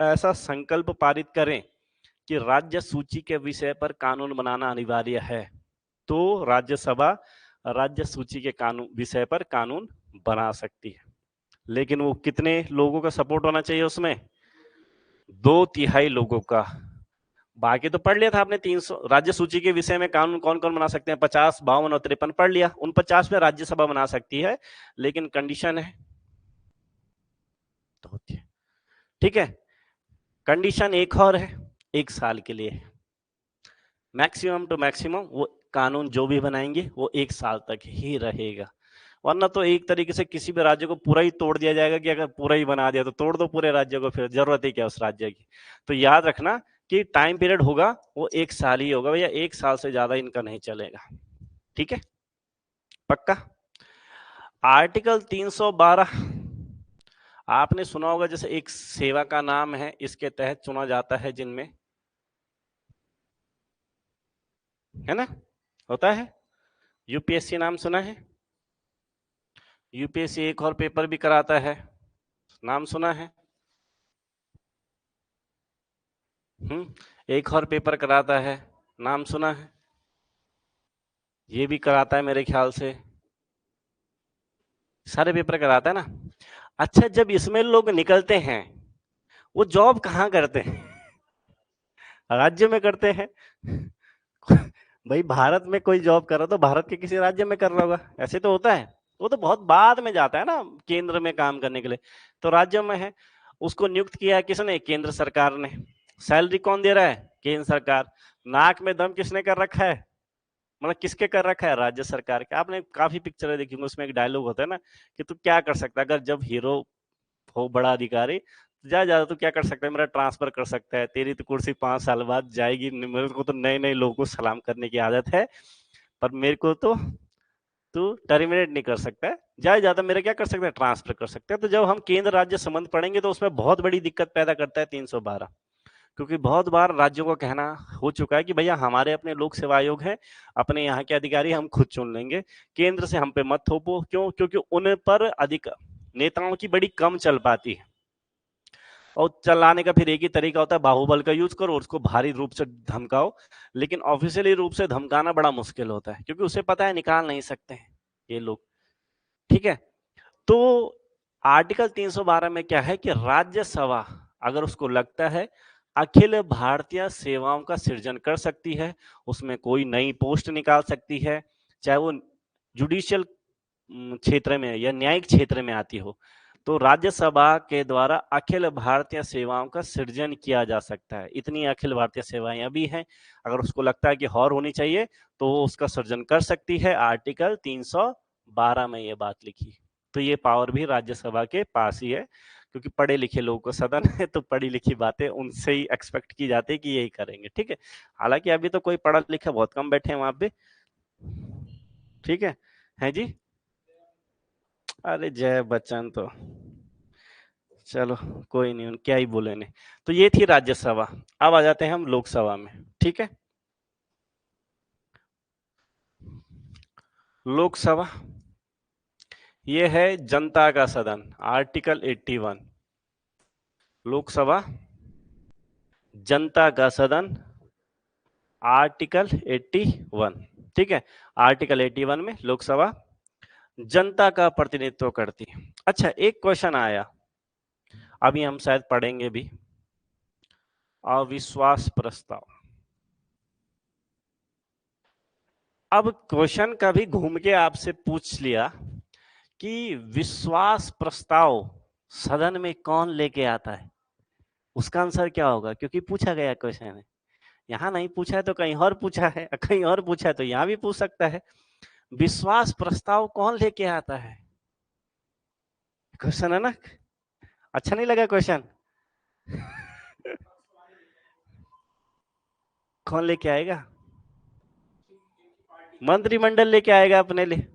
ऐसा संकल्प पारित करें कि राज्य सूची के विषय पर कानून बनाना अनिवार्य है, तो राज्यसभा राज्य सूची के कानून विषय पर कानून बना सकती है। लेकिन वो कितने लोगों का सपोर्ट होना चाहिए उसमें? 2/3 लोगों का। बाकी तो पढ़ लिया था आपने, 300 राज्य सूची के विषय में कानून कौन कौन बना सकते हैं, 50, 52 और 53 पढ़ लिया। उन 50 में राज्यसभा बना सकती है, लेकिन कंडीशन है तो होती है। ठीक है, कंडीशन एक और है, 1 साल के लिए, मैक्सिमम टू मैक्सिमम वो कानून जो भी बनाएंगे वो 1 साल तक ही रहेगा। वरना तो एक तरीके से किसी भी राज्य को पूरा ही तोड़ दिया जाएगा कि अगर पूरा ही बना दिया तो तोड़ दो पूरे राज्य को, फिर जरूरत ही क्या उस राज्य की। तो याद रखना कि टाइम पीरियड होगा वो 1 साल ही होगा भैया, 1 साल से ज्यादा इनका नहीं चलेगा। ठीक है, पक्का? आर्टिकल 312 आपने सुना होगा, जैसे एक सेवा का नाम है, इसके तहत चुना जाता है जिनमें, है ना, होता है। यूपीएससी नाम सुना है? यूपीएससी एक और पेपर भी कराता है, नाम सुना है? एक और पेपर कराता है, नाम सुना है? ये भी कराता है मेरे ख्याल से, सारे पेपर कराता है ना। अच्छा, जब इसमें लोग निकलते हैं वो जॉब कहाँ करते हैं? राज्य में करते हैं। भाई भारत में कोई जॉब कर रहा तो भारत के किसी राज्य में कर रहा होगा, ऐसे तो होता है। वो तो बहुत बाद में जाता है ना केंद्र में काम करने के लिए, तो राज्य में है। उसको नियुक्त किया है किसने? केंद्र सरकार ने। सैलरी कौन दे रहा है? केंद्र सरकार। नाक में दम किसने कर रखा है? मतलब किसके कर रखा है? राज्य सरकार के। आपने काफी पिक्चरें देखी होंगी, उसमें एक डायलॉग होता है ना कि तू क्या कर सकता है अगर जब हीरो हो बड़ा अधिकारी, तो ज्यादा तू क्या कर सकता है? मेरा ट्रांसफर कर सकता है, तेरी तो कुर्सी 5 साल बाद जाएगी, मेरे को तो नए नए लोगों को सलाम करने की आदत है, पर मेरे को तो तू टर्मिनेट नहीं कर सकता है, ज्यादा मेरा क्या कर सकता है? ट्रांसफर कर सकता है। तो जब हम केंद्र राज्य संबंध पढ़ेंगे तो उसमें बहुत बड़ी दिक्कत पैदा करता है 312, क्योंकि बहुत बार राज्यों को कहना हो चुका है कि भैया हमारे अपने लोक सेवा आयोग है, अपने यहाँ के अधिकारी हम खुद चुन लेंगे, केंद्र से हम पे मत थोपो। क्यों? क्योंकि उन पर अधिक नेताओं की बड़ी कम चल पाती है, और चलाने का फिर एक ही तरीका होता है, बाहुबल का यूज करो, उसको भारी रूप से धमकाओ। लेकिन ऑफिशियली रूप से धमकाना बड़ा मुश्किल होता है, क्योंकि उसे पता है निकाल नहीं सकते हैं ये लोग। ठीक है, तो आर्टिकल 312 में क्या है कि राज्यसभा अगर उसको लगता है अखिल भारतीय सेवाओं का सृजन कर सकती है, उसमें कोई नई पोस्ट निकाल सकती है, चाहे वो जुडिशियल क्षेत्र में या न्यायिक क्षेत्र में आती हो, तो राज्यसभा के द्वारा अखिल भारतीय सेवाओं का सृजन किया जा सकता है। इतनी अखिल भारतीय सेवाएं अभी हैं, अगर उसको लगता है कि और होनी चाहिए तो वो उसका सृजन कर सकती है। आर्टिकल 312 में ये बात लिखी। तो ये पावर भी राज्यसभा के पास ही है, क्योंकि पढ़े लिखे लोगों का सदन है, तो पढ़ी लिखी बातें उनसे ही एक्सपेक्ट की जाती है कि यही करेंगे। ठीक है, हालांकि अभी तो कोई पढ़ा लिखा बहुत कम बैठे हैं वहां पे। ठीक है जी। अरे जय बच्चन तो चलो, कोई नहीं, क्या ही बोले ने। तो ये थी राज्यसभा। अब आ जाते हैं हम लोकसभा में। ठीक है, लोकसभा ये है जनता का सदन, आर्टिकल 81। लोकसभा जनता का सदन, आर्टिकल 81। ठीक है, आर्टिकल 81 में लोकसभा जनता का प्रतिनिधित्व करती है। अच्छा, एक क्वेश्चन आया, अभी हम शायद पढ़ेंगे भी, अविश्वास प्रस्ताव। अब क्वेश्चन कभी घूम के आपसे पूछ लिया कि विश्वास प्रस्ताव सदन में कौन लेके आता है, उसका आंसर क्या होगा? क्योंकि पूछा गया क्वेश्चन है, यहाँ नहीं पूछा है तो कहीं और पूछा है, कहीं और पूछा है तो यहाँ भी पूछ सकता है। विश्वास प्रस्ताव कौन लेके आता है? क्वेश्चन है ना, अच्छा नहीं लगा क्वेश्चन? कौन लेके आएगा? मंत्रिमंडल लेके आएगा अपने लिए।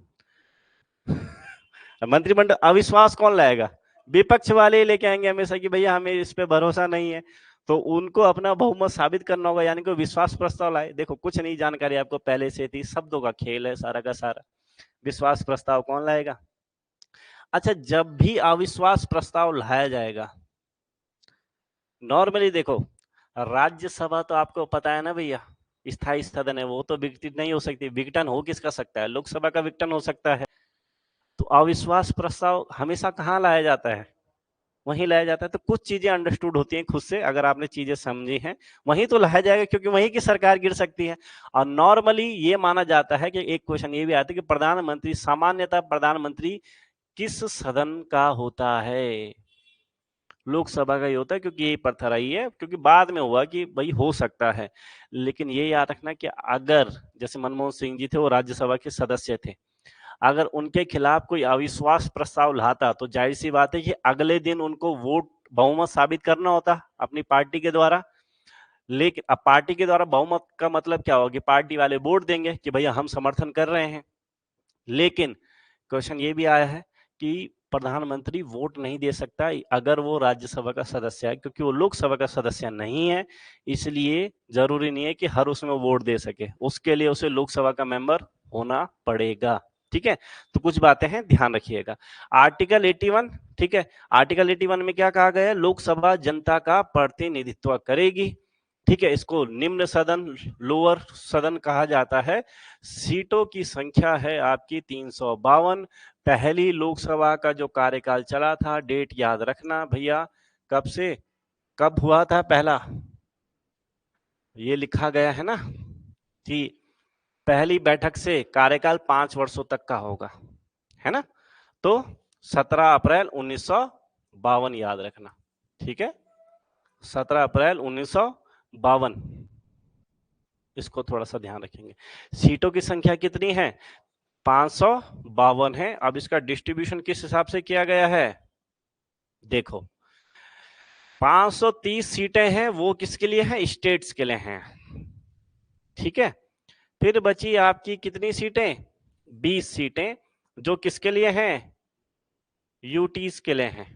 मंत्रिमंडल, अविश्वास कौन लाएगा? विपक्ष वाले लेके आएंगे हमेशा कि भैया हमें इस पे भरोसा नहीं है, तो उनको अपना बहुमत साबित करना होगा, यानी कि विश्वास प्रस्ताव लाए। देखो कुछ नहीं जानकारी आपको पहले से थी, शब्दों का खेल है सारा का सारा। विश्वास प्रस्ताव कौन लाएगा? अच्छा, जब भी अविश्वास प्रस्ताव लाया जाएगा, नॉर्मली देखो, राज्यसभा तो आपको पता है ना भैया, स्थायी सदन है, वो तो विघटित नहीं हो सकती। विघटन हो किसका सकता है? लोकसभा का विघटन हो सकता है। तो अविश्वास प्रस्ताव हमेशा कहाँ लाया जाता है? वहीं लाया जाता है। तो कुछ चीजें अंडरस्टूड होती हैं खुद से, अगर आपने चीजें समझी हैं, वहीं तो लाया जाएगा, क्योंकि वहीं की सरकार गिर सकती है। और नॉर्मली ये माना जाता है कि एक क्वेश्चन ये भी आता है कि प्रधानमंत्री, सामान्यतः प्रधानमंत्री किस सदन का होता है? लोकसभा का ही होता है, क्योंकि यही प्रथा रही है, क्योंकि बाद में हुआ कि भाई हो सकता है। लेकिन ये याद रखना कि अगर जैसे मनमोहन सिंह जी थे, वो राज्यसभा के सदस्य थे, अगर उनके खिलाफ कोई अविश्वास प्रस्ताव लाता तो जाहिर सी बात है कि अगले दिन उनको वोट बहुमत साबित करना होता अपनी पार्टी के द्वारा। लेकिन अब पार्टी के द्वारा बहुमत का मतलब क्या होगा? पार्टी वाले वोट देंगे कि भैया हम समर्थन कर रहे हैं। लेकिन क्वेश्चन ये भी आया है कि प्रधानमंत्री वोट नहीं दे सकता अगर वो राज्यसभा का सदस्य है, क्योंकि वो लोकसभा का सदस्य नहीं है, इसलिए जरूरी नहीं है कि हर उसमें वोट दे सके, उसके लिए उसे लोकसभा का मेंबर होना पड़ेगा। ठीक है, तो कुछ बातें हैं, ध्यान रखिएगा। आर्टिकल 81, ठीक है, आर्टिकल 81 में क्या कहा गया है? लोकसभा जनता का प्रतिनिधित्व करेगी। ठीक है, इसको निम्न सदन, लोअर सदन कहा जाता है। सीटों की संख्या है आपकी 352। पहली लोकसभा का जो कार्यकाल चला था, डेट याद रखना भैया, कब से कब हुआ था पहला, ये लिखा गया है ना कि पहली बैठक से कार्यकाल 5 वर्षों तक का होगा, है ना। तो 17 अप्रैल 1952 याद रखना, ठीक है, 17 अप्रैल 1952, इसको थोड़ा सा ध्यान रखेंगे। सीटों की संख्या कितनी है, 552 है। अब इसका डिस्ट्रीब्यूशन किस हिसाब से किया गया है, देखो 530 सीटें हैं, वो किसके लिए हैं, स्टेट्स के लिए हैं, ठीक है। फिर बची आपकी कितनी सीटें, 20 सीटें, जो किसके लिए हैं, यूटीज के लिए हैं,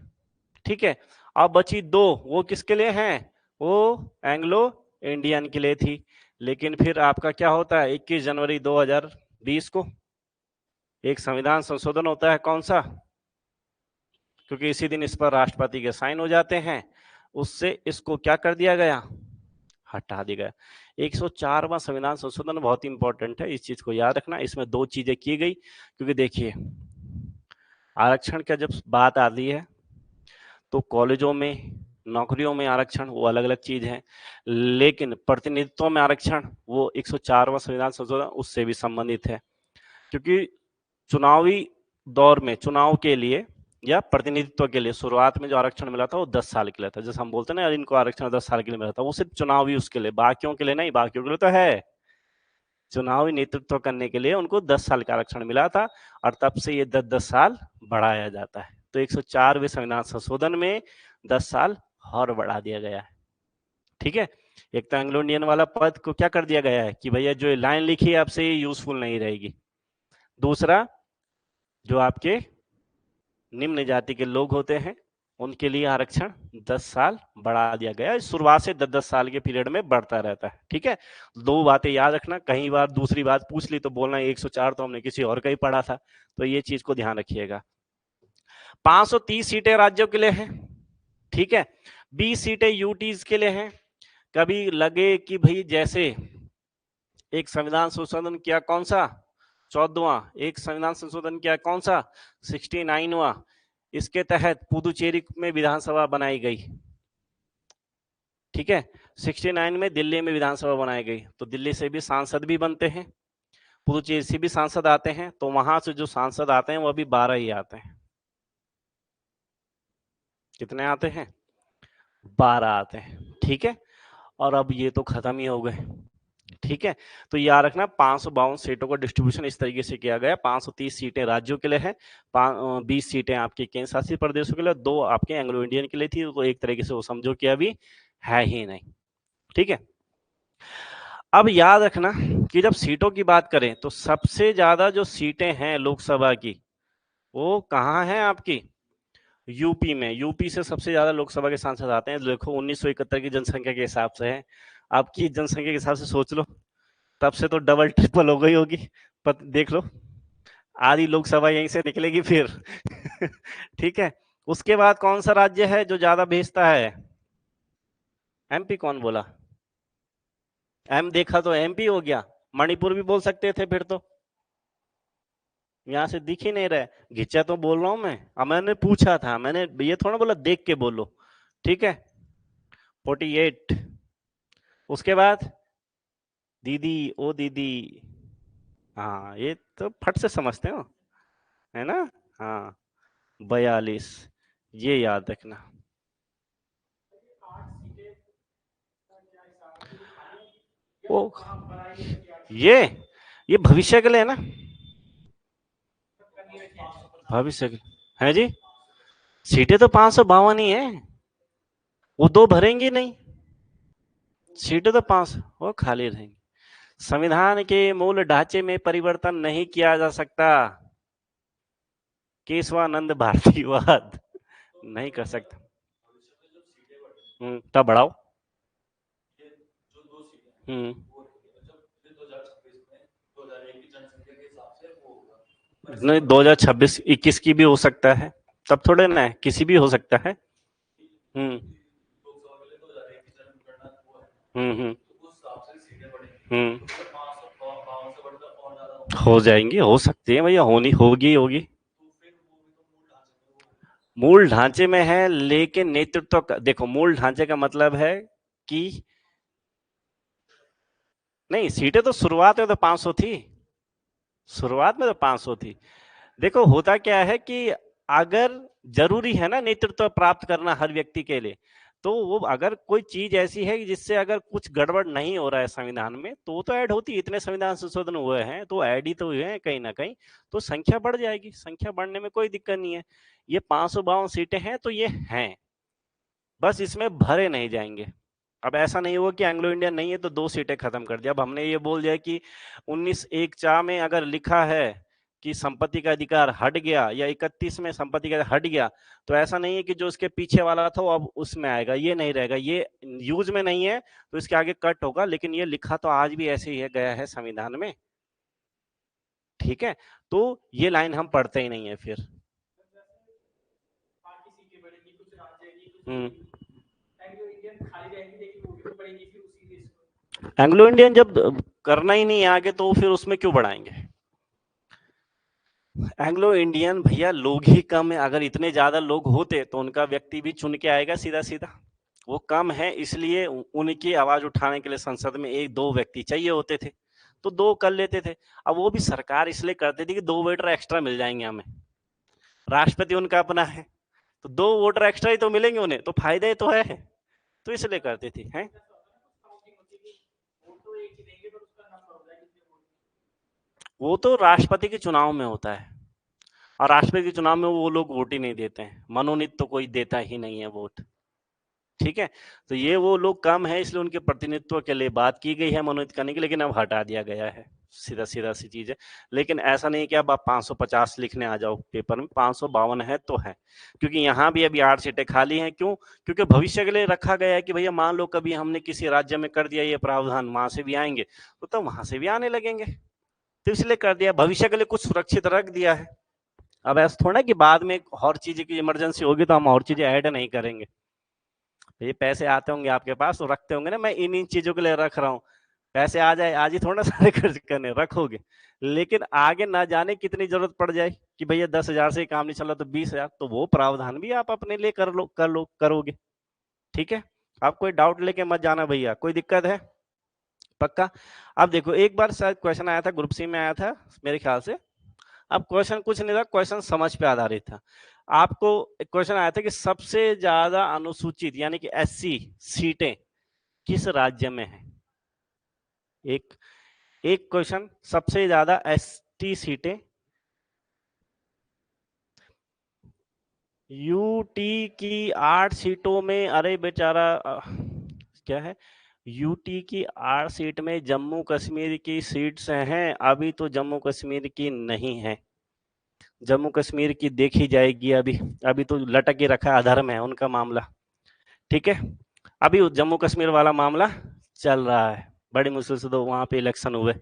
ठीक है। अब बची 2, वो किसके लिए हैं, वो एंग्लो इंडियन के लिए थी। लेकिन फिर आपका क्या होता है, 21 जनवरी 2020 को एक संविधान संशोधन होता है, कौन सा, क्योंकि इसी दिन इस पर राष्ट्रपति के साइन हो जाते हैं, उससे इसको क्या कर दिया गया, हटा दिया गया। 104वां संविधान संशोधन बहुत इंपॉर्टेंट है, इस चीज को याद रखना। इसमें 2 चीजें की गई, क्योंकि देखिए आरक्षण का जब बात आती है तो कॉलेजों में, नौकरियों में आरक्षण वो अलग अलग चीज है, लेकिन प्रतिनिधित्व में आरक्षण वो 104वां संविधान संशोधन उससे भी संबंधित है। क्योंकि चुनावी दौर में, चुनाव के लिए या प्रतिनिधित्व के लिए शुरुआत में जो आरक्षण मिला था वो 10 साल के लिए था। जैसे हम बोलते हैं ना, इनको आरक्षण 10 साल के लिए मिला था, वो सिर्फ चुनावी उसके लिए, बाकियों के लिए नहीं, बाकियों के लिए तो है, चुनावी नेतृत्व करने के लिए उनको 10 साल का आरक्षण मिला था, और तब से ये 10-10 साल बढ़ाया जाता है। तो 104वें संविधान संशोधन में 10 साल और बढ़ा दिया गया है, ठीक है। एक तो एंग्लो इंडियन वाला पद को क्या कर दिया गया है कि भैया जो लाइन लिखी है आपसे ये यूजफुल नहीं रहेगी। दूसरा, जो आपके निम्न जाति के लोग होते हैं उनके लिए आरक्षण 10 साल बढ़ा दिया गया है। शुरुआत से 10-10 साल के पीरियड में बढ़ता रहता है, ठीक है। 2 बातें याद रखना, कई बार दूसरी बात पूछ ली तो बोलना 104 तो हमने किसी और का ही पढ़ा था, तो ये चीज को ध्यान रखिएगा। 530 सीटें राज्यों के लिए हैं, ठीक है, 20 सीटें यूटीज के लिए हैं। कभी लगे कि भाई जैसे एक संविधान संशोधन किया, कौन सा, 14वां, एक संविधान संशोधन किया, कौन सा, 69वां, इसके तहत पुदुचेरी में विधानसभा बनाई गई, ठीक है। 69 में दिल्ली में विधानसभा बनाई गई, तो दिल्ली से भी सांसद भी बनते हैं, पुदुचेरी से भी सांसद आते हैं, तो वहां से जो सांसद आते हैं वो अभी 12 ही आते हैं। कितने आते हैं, 12 आते हैं, ठीक है। और अब ये तो खत्म ही हो गए, ठीक है। तो याद रखना 552 सीटों का डिस्ट्रीब्यूशन इस तरीके से किया गया, 530 सीटें राज्यों के लिए है, 20 सीटें आपके केंद्र शासित प्रदेशों के लिए, 2 आपके एंग्लो इंडियन के लिए थी, तो एक तरीके से वो समझो कि अभी है ही नहीं, ठीक है। अब याद रखना कि जब सीटों की बात करें तो सबसे ज्यादा जो सीटें हैं लोकसभा की वो कहाँ है आपकी, यूपी में। यूपी से सबसे ज्यादा लोकसभा के सांसद आते हैं, देखो 1971 की जनसंख्या के हिसाब से है, आपकी जनसंख्या के हिसाब से सोच लो, तब से तो डबल ट्रिपल हो गई होगी, देख लो, आधी लोकसभा यहीं से निकलेगी फिर ठीक है। उसके बाद कौन सा राज्य है जो ज्यादा भेजता है, एमपी, कौन बोला, एम देखा तो एमपी हो गया, मणिपुर भी बोल सकते थे फिर तो, यहाँ से दिख ही नहीं रहा है, घिचा तो बोल रहा हूं मैं, अब मैंने पूछा था, मैंने ये थोड़ा बोला देख के बोलो, ठीक है। 48, उसके बाद दीदी, ओ दीदी, हाँ ये तो फट से समझते हो, है ना, हाँ 42, ये याद रखना। ओ ये भविष्य के लिए है ना, भविष्य के है जी, सीटें तो 552 ही है, वो 2 भरेंगी नहीं, सीटें तो 5 वो खाली रहेंगी। संविधान के मूल ढांचे में परिवर्तन नहीं किया जा सकता, केशवानंद भारतीवाद नहीं कर सकता, तब बढ़ाओ, हम्म नहीं 2026-21 की भी हो सकता है, तब थोड़े ना है, किसी भी हो सकता है। हम्म हम्म। हो जाएंगी, हो सकती है भैया, होनी होगी होगी। मूल ढांचे में है, लेकिन नेतृत्व देखो, मूल ढांचे का मतलब है कि नहीं, सीटें तो शुरुआत में तो 500 थी, शुरुआत में तो 500 थी। देखो होता क्या है कि अगर जरूरी है ना नेतृत्व प्राप्त करना हर व्यक्ति के लिए, तो वो अगर कोई चीज ऐसी है जिससे अगर कुछ गड़बड़ नहीं हो रहा है संविधान में, तो वो तो ऐड होती है। इतने संविधान संशोधन हुए हैं तो ऐड ही तो हुए हैं कहीं ना कहीं, तो संख्या बढ़ जाएगी, संख्या बढ़ने में कोई दिक्कत नहीं है। ये 552 सीटें हैं तो ये हैं, बस इसमें भरे नहीं जाएंगे। अब ऐसा नहीं हुआ कि एंग्लो इंडियन नहीं है तो 2 सीटें खत्म कर दिया। अब हमने ये बोल दिया कि 19(1)(4) में अगर लिखा है कि संपत्ति का अधिकार हट गया, या 31 में संपत्ति का हट गया, तो ऐसा नहीं है कि जो उसके पीछे वाला था वो अब उसमें आएगा, ये नहीं रहेगा। ये यूज में नहीं है तो इसके आगे कट होगा, लेकिन ये लिखा तो आज भी ऐसे ही है, गया है संविधान में। ठीक है, तो ये लाइन हम पढ़ते ही नहीं है फिर। हम्म। एंग्लो इंडियन जब करना ही नहीं है आगे, तो फिर उसमें क्यों बढ़ाएंगे? एंग्लो इंडियन भैया लोग ही कम है, अगर इतने ज्यादा लोग होते तो उनका व्यक्ति भी चुन के आएगा सीधा सीधा। वो कम है, इसलिए उनकी आवाज उठाने के लिए संसद में 1-2 व्यक्ति चाहिए होते थे, तो 2 कर लेते थे। अब वो भी सरकार इसलिए करती थी कि 2 वोटर एक्स्ट्रा मिल जाएंगे हमें, राष्ट्रपति उनका अपना है, तो 2 वोटर एक्स्ट्रा ही तो मिलेंगे उन्हें, तो फायदा ही तो है, तो इसलिए करती थी है। वो तो राष्ट्रपति के चुनाव में होता है, और राष्ट्रपति के चुनाव में वो लोग वोट ही नहीं देते हैं, मनोनीत तो कोई देता ही नहीं है वोट। ठीक है, तो ये वो लोग कम है, इसलिए उनके प्रतिनिधित्व के लिए बात की गई है मनोनीत करने की, लेकिन अब हटा दिया गया है। सीधा सीधा सी चीज है। लेकिन ऐसा नहीं कि अब आप 550 लिखने आ जाओ पेपर में, 552 है तो है, क्योंकि यहाँ भी अभी 8 सीटें खाली हैं। क्यों? क्योंकि भविष्य के लिए रखा गया है कि भैया मान लो कभी हमने किसी राज्य में कर दिया ये प्रावधान, वहां से भी आएंगे तो वहां से भी आने लगेंगे, तो इसलिए कर दिया, भविष्य के लिए कुछ सुरक्षित रख दिया है। अब ऐसा थोड़ा कि बाद में और चीजें की इमरजेंसी होगी तो हम और चीजें ऐड नहीं करेंगे। तो ये पैसे आते होंगे आपके पास तो रखते होंगे ना, मैं इन इन चीजों के लिए रख रहा हूँ। पैसे आ जाए आज ही थोड़ा सारे खर्च करने रखोगे, लेकिन आगे ना जाने कितनी जरूरत पड़ जाए कि भैया 10,000 से काम नहीं चला तो 20,000, तो वो प्रावधान भी आप अपने लिए कर लो करोगे। ठीक है, आप कोई डाउट लेके मत जाना भैया, कोई दिक्कत है? पक्का? अब देखो, एक बार शायद क्वेश्चन आया था, ग्रुप सी में आया था मेरे ख्याल से। अब क्वेश्चन कुछ नहीं था, क्वेश्चन समझ पे आधारित था। आपको एक क्वेश्चन आया था कि सबसे ज्यादा अनुसूचित यानी कि एससी सीटें किस राज्य में है? एक एक क्वेश्चन, सबसे ज्यादा एसटी सीटें यूटी की 8 सीटों में, अरे बेचारा क्या है, यूटी की 8 सीट में जम्मू कश्मीर की सीट्स हैं, अभी तो जम्मू कश्मीर की नहीं है। जम्मू कश्मीर की देखी जाएगी अभी, अभी तो लटक के रखा, अधर्म है उनका मामला। ठीक है, अभी जम्मू कश्मीर वाला मामला चल रहा है, बड़ी मुश्किल से तो वहां पे इलेक्शन हुए,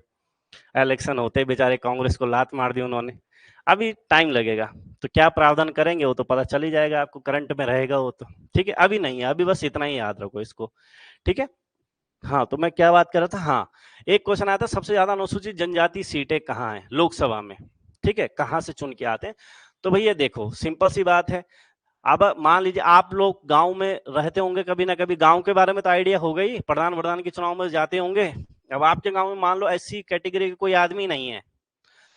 इलेक्शन होते बेचारे कांग्रेस को लात मार दी उन्होंने। अभी टाइम लगेगा, तो क्या प्रावधान करेंगे वो तो पता चल ही जाएगा आपको, करंट में रहेगा वो तो। ठीक है, अभी नहीं है, अभी बस इतना ही याद रखो इसको। ठीक है, हाँ, तो मैं क्या बात कर रहा था, हाँ, एक क्वेश्चन आया था सबसे ज्यादा अनुसूचित जनजाति सीटें कहाँ हैं लोकसभा में। ठीक है, कहाँ से चुन के आते हैं? तो भैया देखो, सिंपल सी बात है। अब मान लीजिए आप लोग गांव में रहते होंगे, कभी ना कभी गांव के बारे में तो आइडिया होगा ही, प्रधान प्रधान के चुनाव में जाते होंगे। अब आपके गांव में मान लो एससी कैटेगरी का कोई आदमी नहीं है,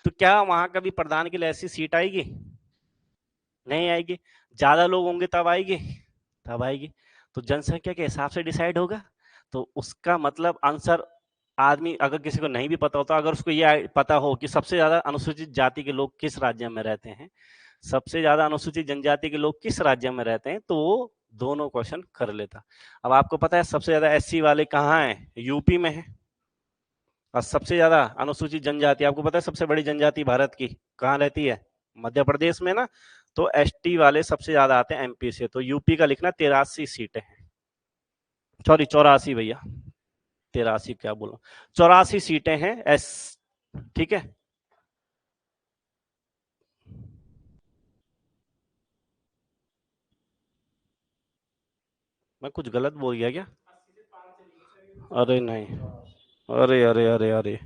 तो क्या वहां कभी प्रधान के लिए ऐसी सीट आएगी? नहीं आएगी। ज्यादा लोग होंगे तब आएगी, तब आएगी। तो जनसंख्या के हिसाब से डिसाइड होगा। तो उसका मतलब आंसर, आदमी अगर किसी को नहीं भी पता होता, अगर उसको ये पता हो कि सबसे ज्यादा अनुसूचित जाति के लोग किस राज्य में रहते हैं, सबसे ज्यादा अनुसूचित जनजाति के लोग किस राज्य में रहते हैं, तो वो दोनों क्वेश्चन कर लेता। अब आपको पता है सबसे ज्यादा एससी वाले कहाँ हैं? यूपी में है। और सबसे ज्यादा अनुसूचित जनजाति, आपको पता है सबसे बड़ी जनजाति भारत की कहाँ रहती है? मध्य प्रदेश में ना। तो एसटी वाले सबसे ज्यादा आते हैं एमपी से, तो यूपी का लिखना 83 सीटें हैं, सॉरी 84 भैया, 83 क्या बोला, 84 सीटें हैं एस। ठीक है, मैं कुछ गलत बोल गया क्या? अरे नहीं, अरे अरे अरे अरे,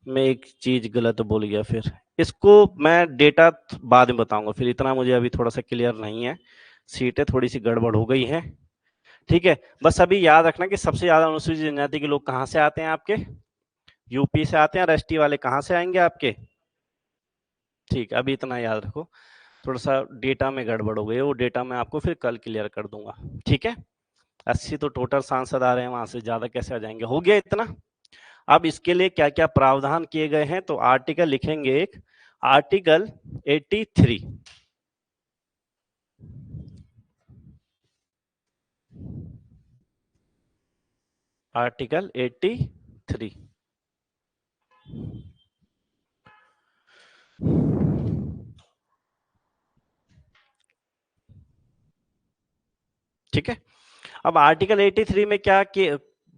मैं एक चीज गलत बोल गया फिर। इसको मैं डेटा बाद में बताऊंगा, फिर इतना मुझे अभी थोड़ा सा क्लियर नहीं है, सीटें थोड़ी सी गड़बड़ हो गई है। ठीक है, बस अभी याद रखना कि सबसे ज्यादा अनुसूचित जनजाति के लोग कहाँ से आते हैं आपके, यूपी से आते हैं, और एसटी वाले कहाँ से आएंगे आपके। ठीक है, अभी इतना याद रखो, थोड़ा सा डेटा में गड़बड़ हो गई है, वो डेटा मैं आपको फिर कल क्लियर कर दूंगा। ठीक है, 80 तो टोटल सांसद आ रहे हैं, वहां से ज्यादा कैसे आ जाएंगे, हो गया इतना। अब इसके लिए क्या क्या प्रावधान किए गए हैं, तो आर्टिकल लिखेंगे एक, आर्टिकल 83, आर्टिकल 83। ठीक है, अब आर्टिकल 83 में क्या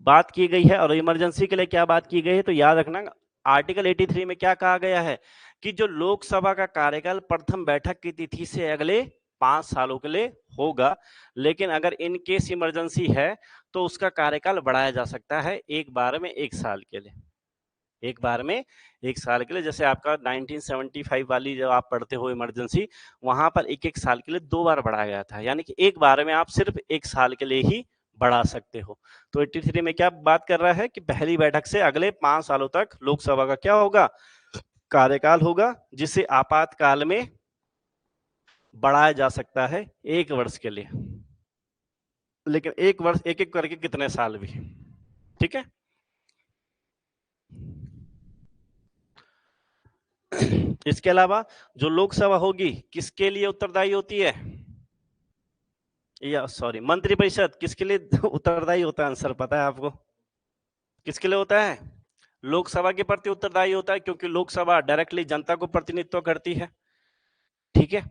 बात की गई है और इमरजेंसी के लिए क्या बात की गई है, तो याद रखना, आर्टिकल 83 में क्या कहा गया है कि जो लोकसभा का कार्यकाल प्रथम बैठक की तिथि से अगले 5 सालों के लिए होगा, लेकिन अगर इन केस इमरजेंसी है तो उसका कार्यकाल बढ़ाया जा सकता है एक बार में 1 साल के लिए, एक बार में 1 साल के लिए। जैसे आपका 1975 वाली जब आप पढ़ते हो इमरजेंसी, वहां पर एक एक साल के लिए 2 बार बढ़ाया गया था, यानी कि एक बार में आप सिर्फ 1 साल के लिए ही बढ़ा सकते हो। तो 83 में क्या बात कर रहा है कि पहली बैठक से अगले 5 सालों तक लोकसभा का क्या होगा, कार्यकाल होगा, जिसे आपातकाल में बढ़ाया जा सकता है 1 वर्ष के लिए, लेकिन 1 वर्ष एक एक करके कितने साल भी। ठीक है, इसके अलावा जो लोकसभा होगी किसके लिए उत्तरदायी होती है, या सॉरी मंत्रिपरिषद किसके लिए उत्तरदायी होता है, आंसर पता है आपको, किसके लिए होता है, लोकसभा के प्रति उत्तरदायी होता है, क्योंकि लोकसभा डायरेक्टली जनता को प्रतिनिधित्व करती है। ठीक है,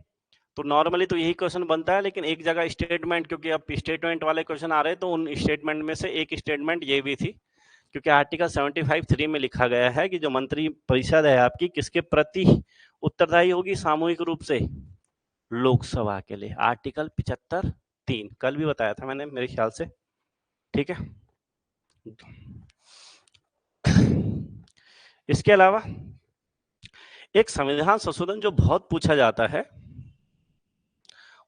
तो नॉर्मली तो यही क्वेश्चन बनता है, लेकिन एक जगह स्टेटमेंट, क्योंकि अब स्टेटमेंट वाले क्वेश्चन आ रहे हैं, तो उन स्टेटमेंट में से एक स्टेटमेंट ये भी थी, क्योंकि आर्टिकल 75(3) में लिखा गया है कि जो मंत्री परिषद है आपकी किसके प्रति उत्तरदायी होगी सामूहिक रूप से, लोकसभा के लिए, आर्टिकल 75(3) कल भी बताया था मैंने मेरे ख्याल से। ठीक है, इसके अलावा एक संविधान संशोधन जो बहुत पूछा जाता है,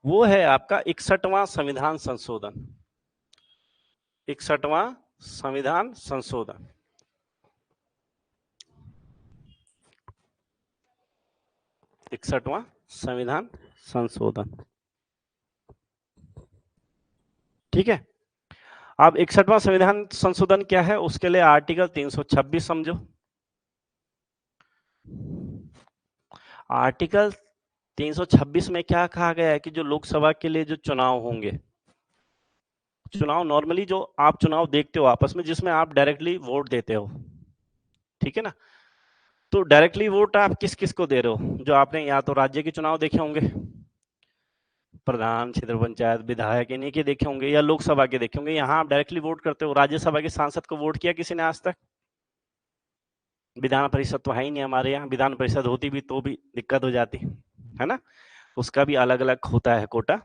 वो है आपका 61वां संविधान संशोधन, 61वां संविधान संशोधन। इकसठवां संविधान संशोधन। ठीक है, अब 61वां संविधान संशोधन क्या है, उसके लिए आर्टिकल 326 समझो। आर्टिकल 326 में क्या कहा गया है कि जो लोकसभा के लिए जो चुनाव होंगे, चुनाव नॉर्मली जो आप चुनाव देखते हो आपस में, जिसमें आप डायरेक्टली वोट देते हो, ठीक है ना, तो डायरेक्टली वोट आप किस किस को दे रहे हो, जो आपने या तो राज्य के चुनाव देखे होंगे, प्रधान, क्षेत्र पंचायत, विधायक, इन्हीं के देखे होंगे, या लोकसभा के देखे होंगे, यहाँ आप डायरेक्टली वोट करते हो। राज्यसभा के सांसद को वोट किया किसी ने आज तक, विधान परिषद तो है ही नहीं हमारे यहाँ, विधान परिषद होती भी तो भी दिक्कत हो जाती है ना, उसका भी अलग अलग होता है कोटा।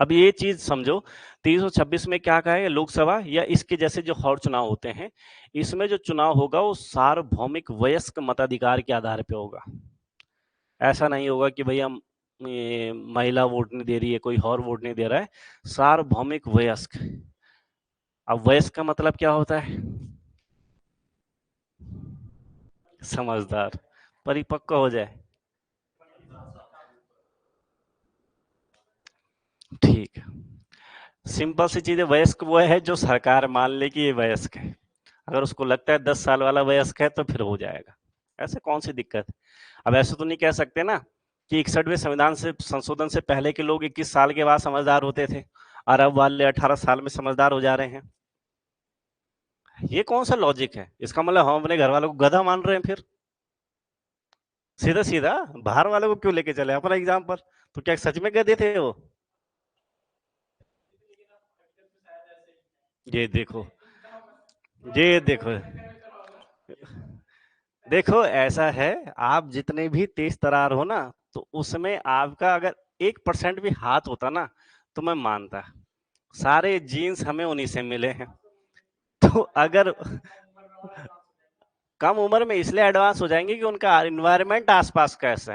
अब ये चीज समझो, 326 में क्या कहा है, लोकसभा या इसके जैसे जो और चुनाव होते हैं, इसमें जो चुनाव होगा वो सार्वभौमिक वयस्क मताधिकार के आधार पे होगा। ऐसा नहीं होगा कि भैया महिला वोट नहीं दे रही है, कोई और वोट नहीं दे रहा है, सार्वभौमिक वयस्क। अब वयस्क का मतलब क्या होता है, समझदार, परिपक्व हो जाए। ठीक है, सिंपल सी चीज है, वयस्क वो है जो सरकार मान ले कि ये वयस्क है, अगर उसको लगता है 10 साल वाला वयस्क है तो फिर हो जाएगा, ऐसे कौन सी दिक्कत है। अब ऐसे तो नहीं कह सकते ना कि 61वें संविधान से संशोधन से पहले के लोग 21 साल के बाद समझदार होते थे और अब वाले 18 साल में समझदार हो जा रहे हैं, ये कौन सा लॉजिक है, इसका मतलब हम अपने घर वालों को गधा मान रहे हैं फिर, सीधा सीधा बाहर वालों को क्यों लेके चले अपना एग्जाम्पल, तो क्या सच में गधे थे वो। ये देखो, ये देखो, देखो ऐसा है, आप जितने भी तेज तरार हो ना, तो उसमें आपका अगर 1% भी हाथ होता ना, तो मैं मानता, सारे जीन्स हमें उन्हीं से मिले हैं। तो अगर कम उम्र में इसलिए एडवांस हो जाएंगे कि उनका एनवायरमेंट आसपास कैसा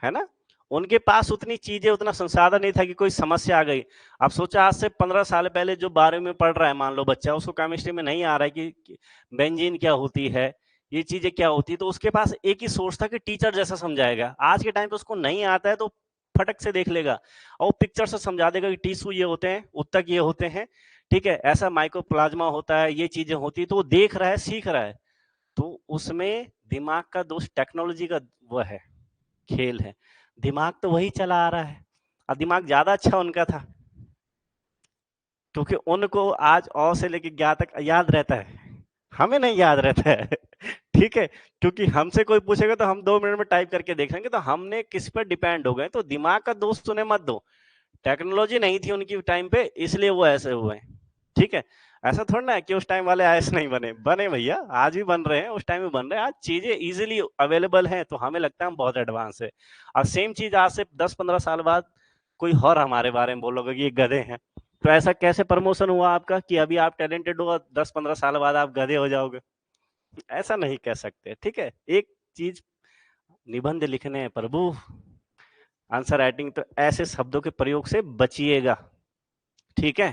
है ना। उनके पास उतनी चीजें, उतना संसाधन नहीं था कि कोई समस्या आ गई। अब सोचा आज से 15 साल पहले जो 12वीं में पढ़ रहा है, मान लो बच्चा, उसको केमिस्ट्री में नहीं आ रहा है कि बेंजीन क्या होती है, ये चीजें क्या होती है, तो उसके पास एक ही सोर्स था कि टीचर जैसा समझाएगा। आज के टाइम पे उसको नहीं आता है तो फटक से देख लेगा और वो पिक्चर से समझा देगा कि टिश्यू ये होते हैं, उत्तक ये होते हैं, ठीक है, ऐसा माइक्रोप्लाज्मा होता है, ये चीजें होती है, तो वो देख रहा है, सीख रहा है। तो उसमें दिमाग का दोष टेक्नोलॉजी का वो है, खेल है। दिमाग तो वही चला आ रहा है और दिमाग ज्यादा अच्छा उनका था, क्योंकि उनको आज अ से लेकर ज्ञा तक याद रहता है, हमें नहीं याद रहता है। ठीक है, क्योंकि हमसे कोई पूछेगा तो हम 2 मिनट में टाइप करके देखेंगे, तो हमने किस पर डिपेंड हो गए। तो दिमाग का दोस्त उन्हें मत दो, टेक्नोलॉजी नहीं थी उनकी टाइम पे, इसलिए वो ऐसे हुए हैं। ठीक है, ऐसा थोड़ा ना है कि उस टाइम वाले आईएएस नहीं बने, बने भैया, आज भी बन रहे हैं, उस टाइम में बन रहे हैं। आज चीजें इजीली अवेलेबल हैं तो हमें लगता है हम बहुत एडवांस है। और सेम चीज आज से 10-15 साल बाद कोई और हमारे बारे में बोलोगे कि ये गधे हैं, तो ऐसा कैसे प्रमोशन हुआ आपका कि अभी आप टैलेंटेड हो, 10-15 साल बाद आप गधे हो जाओगे? ऐसा नहीं कह सकते। ठीक है, एक चीज, निबंध लिखने हैं प्रभु, आंसर राइटिंग, तो ऐसे शब्दों के प्रयोग से बचिएगा। ठीक है,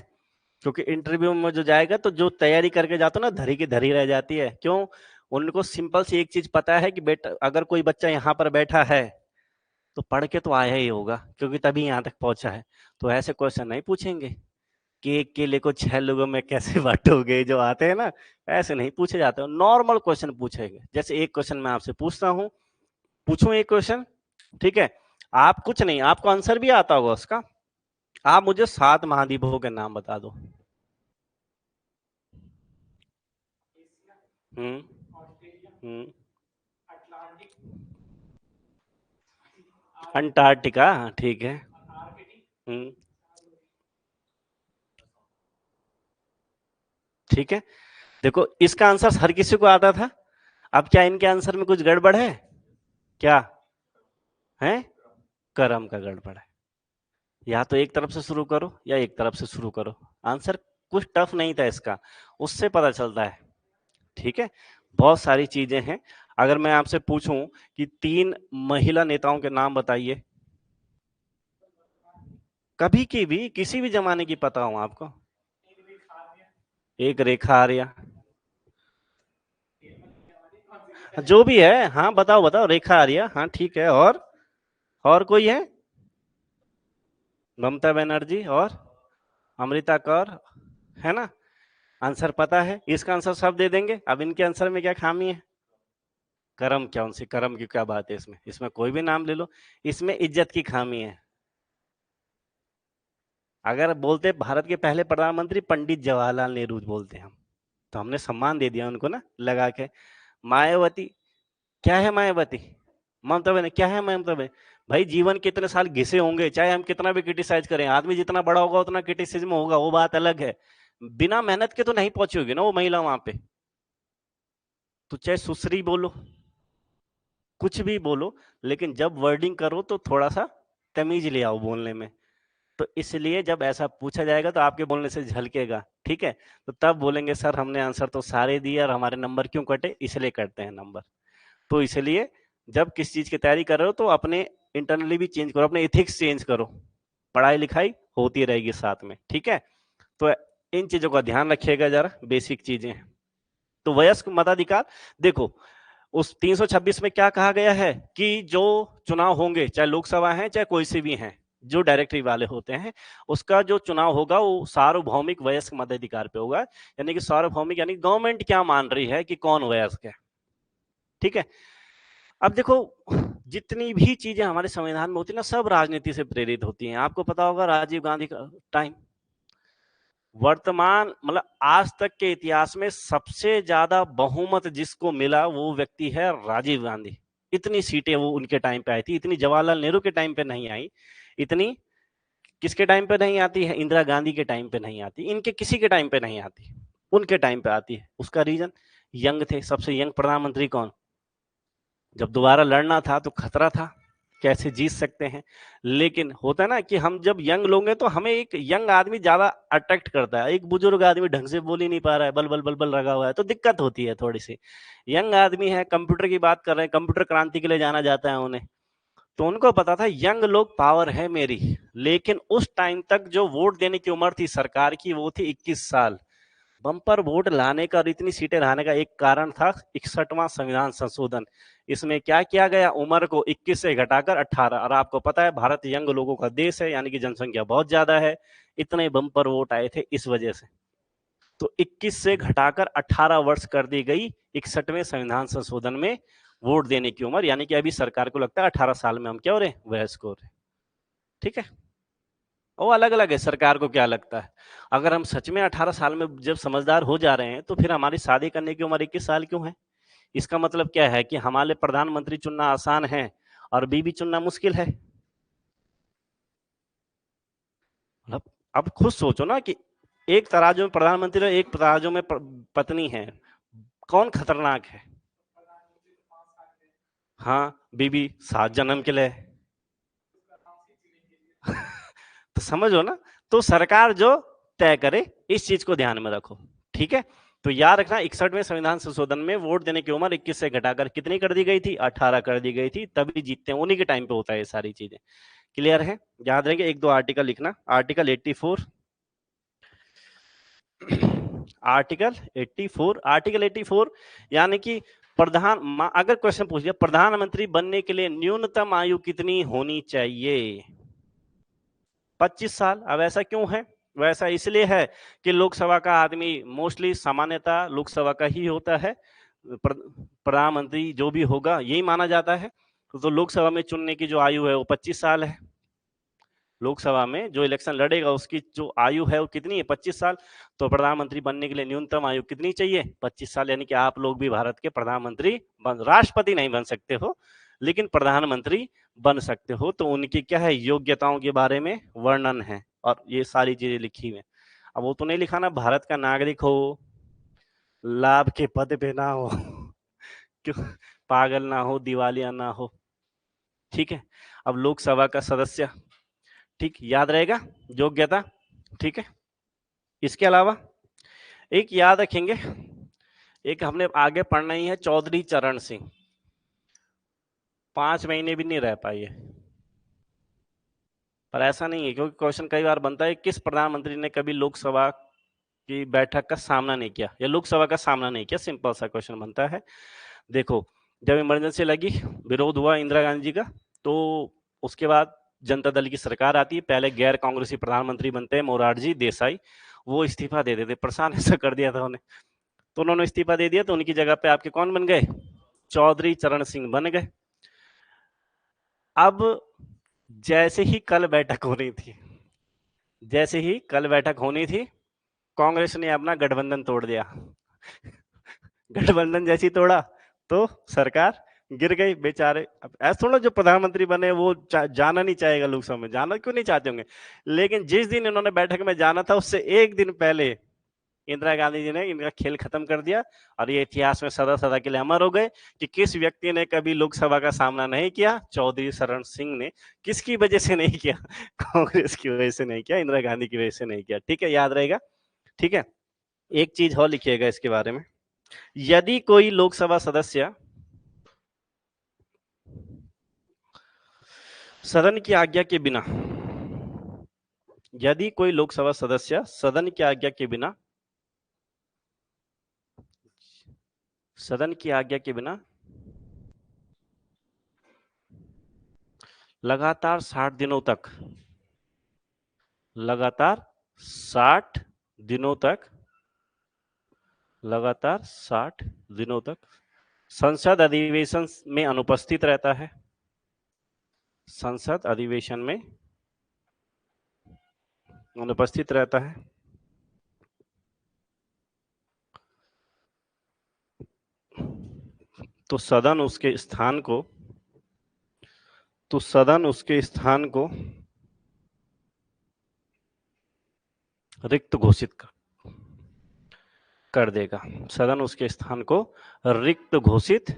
क्योंकि इंटरव्यू में जो जाएगा तो जो तैयारी करके जाता ना, धरी की धरी रह जाती है। क्यों? उनको सिंपल सी एक चीज पता है कि बेटा, अगर कोई बच्चा यहाँ पर बैठा है तो पढ़ के तो आया ही होगा, क्योंकि तभी यहाँ तक पहुंचा है। तो ऐसे क्वेश्चन नहीं पूछेंगे कि एक केले को 6 लोगों में कैसे बांटोगे, जो आते हैं ना, ऐसे नहीं पूछे जाते हैं। नॉर्मल क्वेश्चन पूछेंगे। जैसे एक क्वेश्चन मैं आपसे पूछता हूँ, पूछूं एक क्वेश्चन? ठीक है, आप कुछ नहीं, आपको आंसर भी आता होगा उसका। आप मुझे 7 महाद्वीपों के नाम बता दो। हम्म हम्म अंटार्कटिका, ठीक है। हम्म ठीक है, देखो इसका आंसर हर किसी को आता था। अब क्या इनके आंसर में कुछ गड़बड़ है क्या? है, कर्म का गड़बड़ है। या तो एक तरफ से शुरू करो या एक तरफ से शुरू करो। आंसर कुछ टफ नहीं था इसका, उससे पता चलता है। ठीक है, बहुत सारी चीजें हैं। अगर मैं आपसे पूछूं कि 3 महिला नेताओं के नाम बताइए, कभी की भी, किसी भी जमाने की पता हो आपको? एक रेखा आर्या, जो भी है, हाँ बताओ बताओ, रेखा आर्या, हाँ ठीक है। और कोई है? ममता बनर्जी और अमृता कौर, है ना? आंसर पता है, इसका आंसर सब दे देंगे। अब इनके आंसर में क्या खामी है? कर्म, क्या उनसे कर्म की क्या बात है इसमें? इसमें कोई भी नाम ले लो, इसमें इज्जत की खामी है। अगर बोलते भारत के पहले प्रधानमंत्री पंडित जवाहरलाल नेहरू बोलते हम, तो हमने सम्मान दे दिया उनको ना लगा के। मायावती, क्या है मायावती? ममता बनर्जी, क्या है ममता बनर्जी? भाई जीवन के इतने साल घिसे होंगे, चाहे हम कितना भी क्रिटिसाइज करें, आदमी जितना बड़ा होगा उतना क्रिटिसिज्म होगा, वो बात अलग है। बिना मेहनत के तो नहीं पहुंची होगी ना वो महिला वहां पे। तो चाहे सुश्री बोलो, कुछ भी बोलो, लेकिन जब वर्डिंग करो तो थोड़ा सा तमीज ले आओ बोलने में। तो इसलिए जब ऐसा पूछा जाएगा तो आपके बोलने से झलकेगा। ठीक है, तो तब बोलेंगे सर हमने आंसर तो सारे दिए और हमारे नंबर क्यों कटे? इसलिए कटते हैं नंबर। तो इसलिए जब किस चीज की तैयारी कर रहे हो तो अपने इंटरनली भी चेंज करो, अपने इथिक्स चेंज करो। पढ़ाई लिखाई होती रहेगी साथ में। ठीक है, तो इन चीजों का ध्यान रखिएगा जरा, बेसिक चीजें हैं। तो वयस्क मताधिकार, देखो उस 326 में क्या कहा गया है कि जो चुनाव होंगे, चाहे लोकसभा है चाहे कोई से भी हैं, जो डायरेक्टरी वाले होते हैं, उसका जो चुनाव होगा वो सार्वभौमिक वयस्क मताधिकार पे होगा। यानी कि सार्वभौमिक यानी गवर्नमेंट क्या मान रही है कि कौन वयस्क है। ठीक है, अब देखो जितनी भी चीजें हमारे संविधान में होती है ना, सब राजनीति से प्रेरित होती हैं। आपको पता होगा राजीव गांधी का टाइम, वर्तमान मतलब आज तक के इतिहास में सबसे ज्यादा बहुमत जिसको मिला वो व्यक्ति है राजीव गांधी। इतनी सीटें वो उनके टाइम पे आई थी, इतनी जवाहरलाल नेहरू के टाइम पे नहीं आई। इतनी किसके टाइम पे नहीं आती है? इंदिरा गांधी के टाइम पे नहीं आती, इनके किसी के टाइम पे नहीं आती, उनके टाइम पे आती है। उसका रीजन, यंग थे, सबसे यंग प्रधानमंत्री कौन? जब दोबारा लड़ना था तो खतरा था कैसे जीत सकते हैं। लेकिन होता है ना कि हम जब यंग लोग हैं तो हमें एक यंग आदमी ज्यादा अट्रैक्ट करता है। एक बुजुर्ग आदमी ढंग से बोल ही नहीं पा रहा है, बल बल बल बल लगा हुआ है, तो दिक्कत होती है थोड़ी सी। यंग आदमी है, कंप्यूटर की बात कर रहे हैं, कंप्यूटर क्रांति के लिए जाना जाता है उन्हें, तो उनको पता था यंग लोग पावर है मेरी। लेकिन उस टाइम तक जो वोट देने की उम्र थी सरकार की वो थी 21 साल। बम्पर वोट लाने का और इतनी सीटें लाने का एक कारण था 61वां संविधान संशोधन। इसमें क्या किया गया, उम्र को 21 से घटाकर 18। और आपको पता है भारत यंग लोगों का देश है, यानी कि जनसंख्या बहुत ज्यादा है, इतने बम्पर वोट आए थे इस वजह से। तो 21 से घटाकर 18 वर्ष कर दी गई 61वें संविधान संशोधन में वोट देने की उम्र, यानी कि अभी सरकार को लगता है 18 साल में हम क्या हो रहे हैं, वयस्क हो रहे हैं। ठीक है, वो अलग अलग है सरकार को क्या लगता है। अगर हम सच में 18 साल में जब समझदार हो जा रहे हैं तो फिर हमारी शादी करने की उम्र 21 साल क्यों है? इसका मतलब क्या है कि हमारे लिए प्रधानमंत्री चुनना आसान है और बीबी चुनना मुश्किल है। मतलब अब खुद सोचो ना कि एक तराजू में प्रधानमंत्री और एक तराजू में पत्नी है, कौन खतरनाक है? हाँ, बीबी 7 जन्म के लिए। तो समझो ना, तो सरकार जो तय करे इस चीज को ध्यान में रखो। ठीक है, तो याद रखना 61वें संविधान संशोधन में वोट देने की उम्र 21 से घटाकर कितनी कर दी गई थी, 18 कर दी गई थी, तभी जीतते हैं, उन्हीं के टाइम पे होता है ये सारी चीजें। क्लियर है? याद रहेंगे, एक दो आर्टिकल लिखना। आर्टिकल 84, आर्टिकल 84, आर्टिकल 84 यानी कि अगर क्वेश्चन पूछ लिया प्रधानमंत्री बनने के लिए न्यूनतम आयु कितनी होनी चाहिए, 25 साल। अब ऐसा क्यों है? वैसा इसलिए है कि लोकसभा का आदमी मोस्टली सामान्यता लोकसभा का ही होता है, प्रधानमंत्री जो भी होगा यही माना जाता है। तो लोकसभा में चुनने की जो आयु है वो 25 साल है। लोकसभा में जो इलेक्शन लड़ेगा उसकी जो आयु है वो कितनी है, 25 साल। तो प्रधानमंत्री बनने के लिए न्यूनतम आयु कितनी चाहिए, 25 साल। यानी कि आप लोग भी भारत के प्रधानमंत्री राष्ट्रपति नहीं बन सकते हो लेकिन प्रधानमंत्री बन सकते हो। तो उनकी क्या है, योग्यताओं के बारे में वर्णन है और ये सारी चीजें लिखी हुई है। अब वो तो नहीं लिखा ना भारत का नागरिक हो, लाभ के पद पे ना हो क्यों, पागल ना हो, दिवालिया ना हो। ठीक है, अब लोकसभा का सदस्य, ठीक याद रहेगा, योग्यता। ठीक है, इसके अलावा एक याद रखेंगे, एक हमने आगे पढ़ना ही है, चौधरी चरण सिंह। 5 महीने भी नहीं रह पाई है, पर ऐसा नहीं है, क्योंकि क्वेश्चन कई बार बनता है किस प्रधानमंत्री ने कभी लोकसभा की बैठक का सामना नहीं किया या लोकसभा का सामना नहीं किया, सिंपल सा क्वेश्चन बनता है। देखो, जब इमरजेंसी लगी, विरोध हुआ इंदिरा गांधी जी का, तो उसके बाद जनता दल की सरकार आती है, पहले गैर कांग्रेसी प्रधानमंत्री बनते हैं मोरारजी देसाई, वो इस्तीफा दे देते, परेशान ऐसा कर दिया था उन्हें, तो उन्होंने इस्तीफा दे दिया, तो उनकी जगह पे आपके कौन बन गए, चौधरी चरण सिंह बन गए। अब जैसे ही कल बैठक होनी थी, जैसे ही कल बैठक होनी थी, कांग्रेस ने अपना गठबंधन तोड़ दिया गठबंधन जैसी तोड़ा तो सरकार गिर गई बेचारे। अब ऐसा थोड़ा जो प्रधानमंत्री बने वो जाना नहीं चाहेगा लोकसभा में, जाना क्यों नहीं चाहते होंगे, लेकिन जिस दिन इन्होंने बैठक में जाना था उससे एक दिन पहले इंदिरा गांधी जी ने इनका खेल खत्म कर दिया और ये इतिहास में सदा सदा के लिए अमर हो गए कि किस व्यक्ति ने कभी लोकसभा का सामना नहीं किया, चौधरी चरण सिंह ने। किसकी वजह से नहीं किया, कांग्रेस की वजह से नहीं किया, इंदिरा गांधी की वजह से नहीं किया। ठीक है, याद रहेगा। ठीक है, एक चीज और लिखिएगा इसके बारे में, यदि कोई लोकसभा सदस्य सदन की आज्ञा के बिना, यदि कोई लोकसभा सदस्य सदन की आज्ञा के बिना, सदन की आज्ञा के बिना लगातार 60 दिनों तक, लगातार 60 दिनों तक, लगातार 60 दिनों तक संसद अधिवेशन में अनुपस्थित रहता है, संसद अधिवेशन में अनुपस्थित रहता है, तो सदन उसके स्थान को, तो सदन उसके स्थान को रिक्त घोषित कर देगा, सदन उसके स्थान को रिक्त घोषित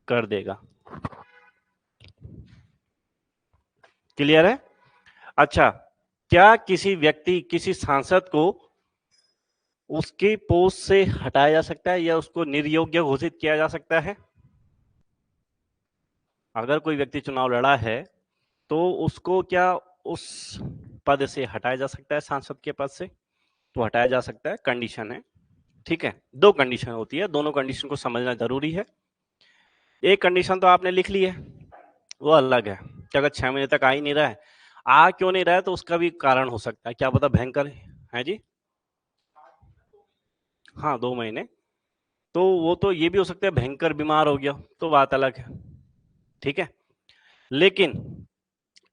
कर देगा। क्लियर है? अच्छा, क्या किसी व्यक्ति, किसी सांसद को उसके पोस्ट से हटाया जा सकता है या उसको निर्योग्य घोषित किया जा सकता है? अगर कोई व्यक्ति चुनाव लड़ा है तो उसको क्या उस पद से हटाया जा सकता है? सांसद के पद से तो हटाया जा सकता है, कंडीशन है। ठीक है, दो कंडीशन होती है, दोनों कंडीशन को समझना जरूरी है। एक कंडीशन तो आपने लिख ली है, वो अलग है कि अगर 6 महीने तक आ ही नहीं रहा है, आ क्यों नहीं रहा है तो उसका भी कारण हो सकता है, क्या पता भयंकर है जी। हाँ, 2 महीने, तो वो तो ये भी हो सकता है भयंकर बीमार हो गया, तो बात अलग है। ठीक है, लेकिन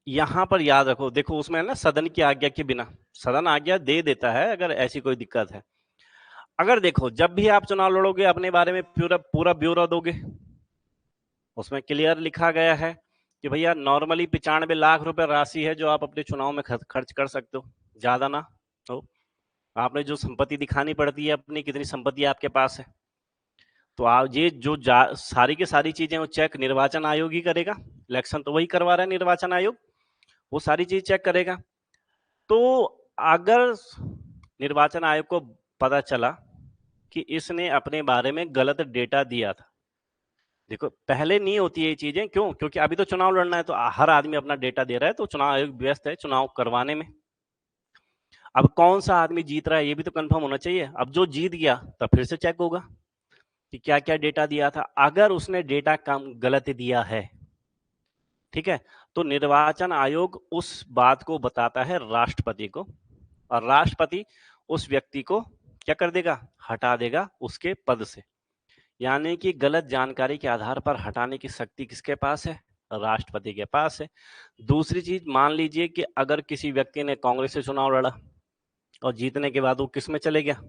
यहां पर याद रखो, देखो उसमें है ना सदन की आज्ञा के बिना, सदन आज्ञा दे देता है अगर ऐसी कोई दिक्कत है। अगर देखो जब भी आप चुनाव लड़ोगे अपने बारे में पूरा पूरा ब्यौरा दोगे, उसमें क्लियर लिखा गया है कि भैया नॉर्मली 95 लाख रुपए राशि है जो आप अपने चुनाव में खर्च कर सकते हो, ज्यादा ना हो। आपने जो संपत्ति दिखानी पड़ती है अपनी, कितनी संपत्ति आपके पास है, तो आप ये जो सारी की सारी चीजें वो चेक निर्वाचन आयोग ही करेगा। इलेक्शन तो वही करवा रहा है निर्वाचन आयोग, वो सारी चीज चेक करेगा। तो अगर निर्वाचन आयोग को पता चला कि इसने अपने बारे में गलत डेटा दिया था, देखो पहले नहीं होती ये चीजें, क्यों? क्योंकि अभी तो चुनाव लड़ना है, तो हर आदमी अपना डेटा दे रहा है, तो चुनाव आयोग व्यस्त है चुनाव करवाने में। अब कौन सा आदमी जीत रहा है ये भी तो कंफर्म होना चाहिए। अब जो जीत गया तब फिर से चेक होगा कि क्या क्या डेटा दिया था। अगर उसने डेटा कम गलत दिया है, ठीक है, तो निर्वाचन आयोग उस बात को बताता है राष्ट्रपति को, और राष्ट्रपति उस व्यक्ति को क्या कर देगा? हटा देगा उसके पद से। यानी कि गलत जानकारी के आधार पर हटाने की शक्ति किसके पास है? राष्ट्रपति के पास है। दूसरी चीज, मान लीजिए कि अगर किसी व्यक्ति ने कांग्रेस से चुनाव लड़ा और जीतने के बाद वो किस में चले गया,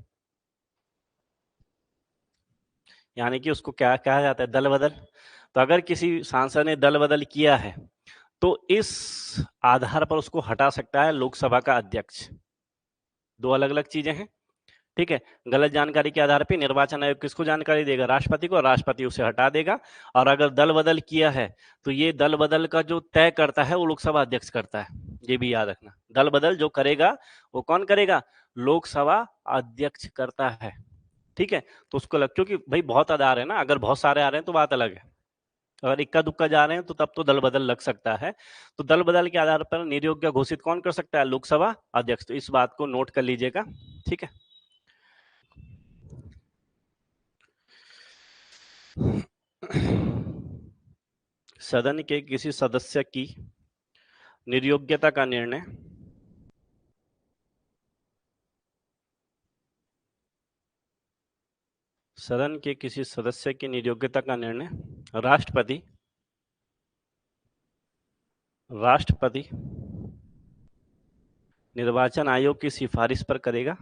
यानी कि उसको क्या कहा जाता है? दल बदल। तो अगर किसी सांसद ने दल बदल किया है तो इस आधार पर उसको हटा सकता है लोकसभा का अध्यक्ष। दो अलग अलग चीजें हैं। ठीक है, गलत जानकारी के आधार पर निर्वाचन आयोग किसको जानकारी देगा? राष्ट्रपति को, राष्ट्रपति उसे हटा देगा। और अगर दल बदल किया है तो ये दल बदल का जो तय करता है वो लोकसभा अध्यक्ष करता है, ये भी याद रखना। दल बदल जो करेगा वो कौन करेगा? लोकसभा अध्यक्ष करता है। ठीक है, तो उसको लग, क्योंकि भाई बहुत आधार है ना, अगर बहुत सारे आ रहे हैं तो बात अलग है, अगर इक्का दुक्का जा रहे हैं तो तब तो दल बदल लग सकता है। तो दल बदल के आधार पर निर्योग्य घोषित कौन कर सकता है? लोकसभा अध्यक्ष। तो इस बात को नोट कर लीजिएगा। ठीक है, सदन के किसी सदस्य की निर्योग्यता का निर्णय सदन के किसी सदस्य की निर्योग्यता का निर्णय राष्ट्रपति राष्ट्रपति निर्वाचन आयोग की सिफारिश पर करेगा।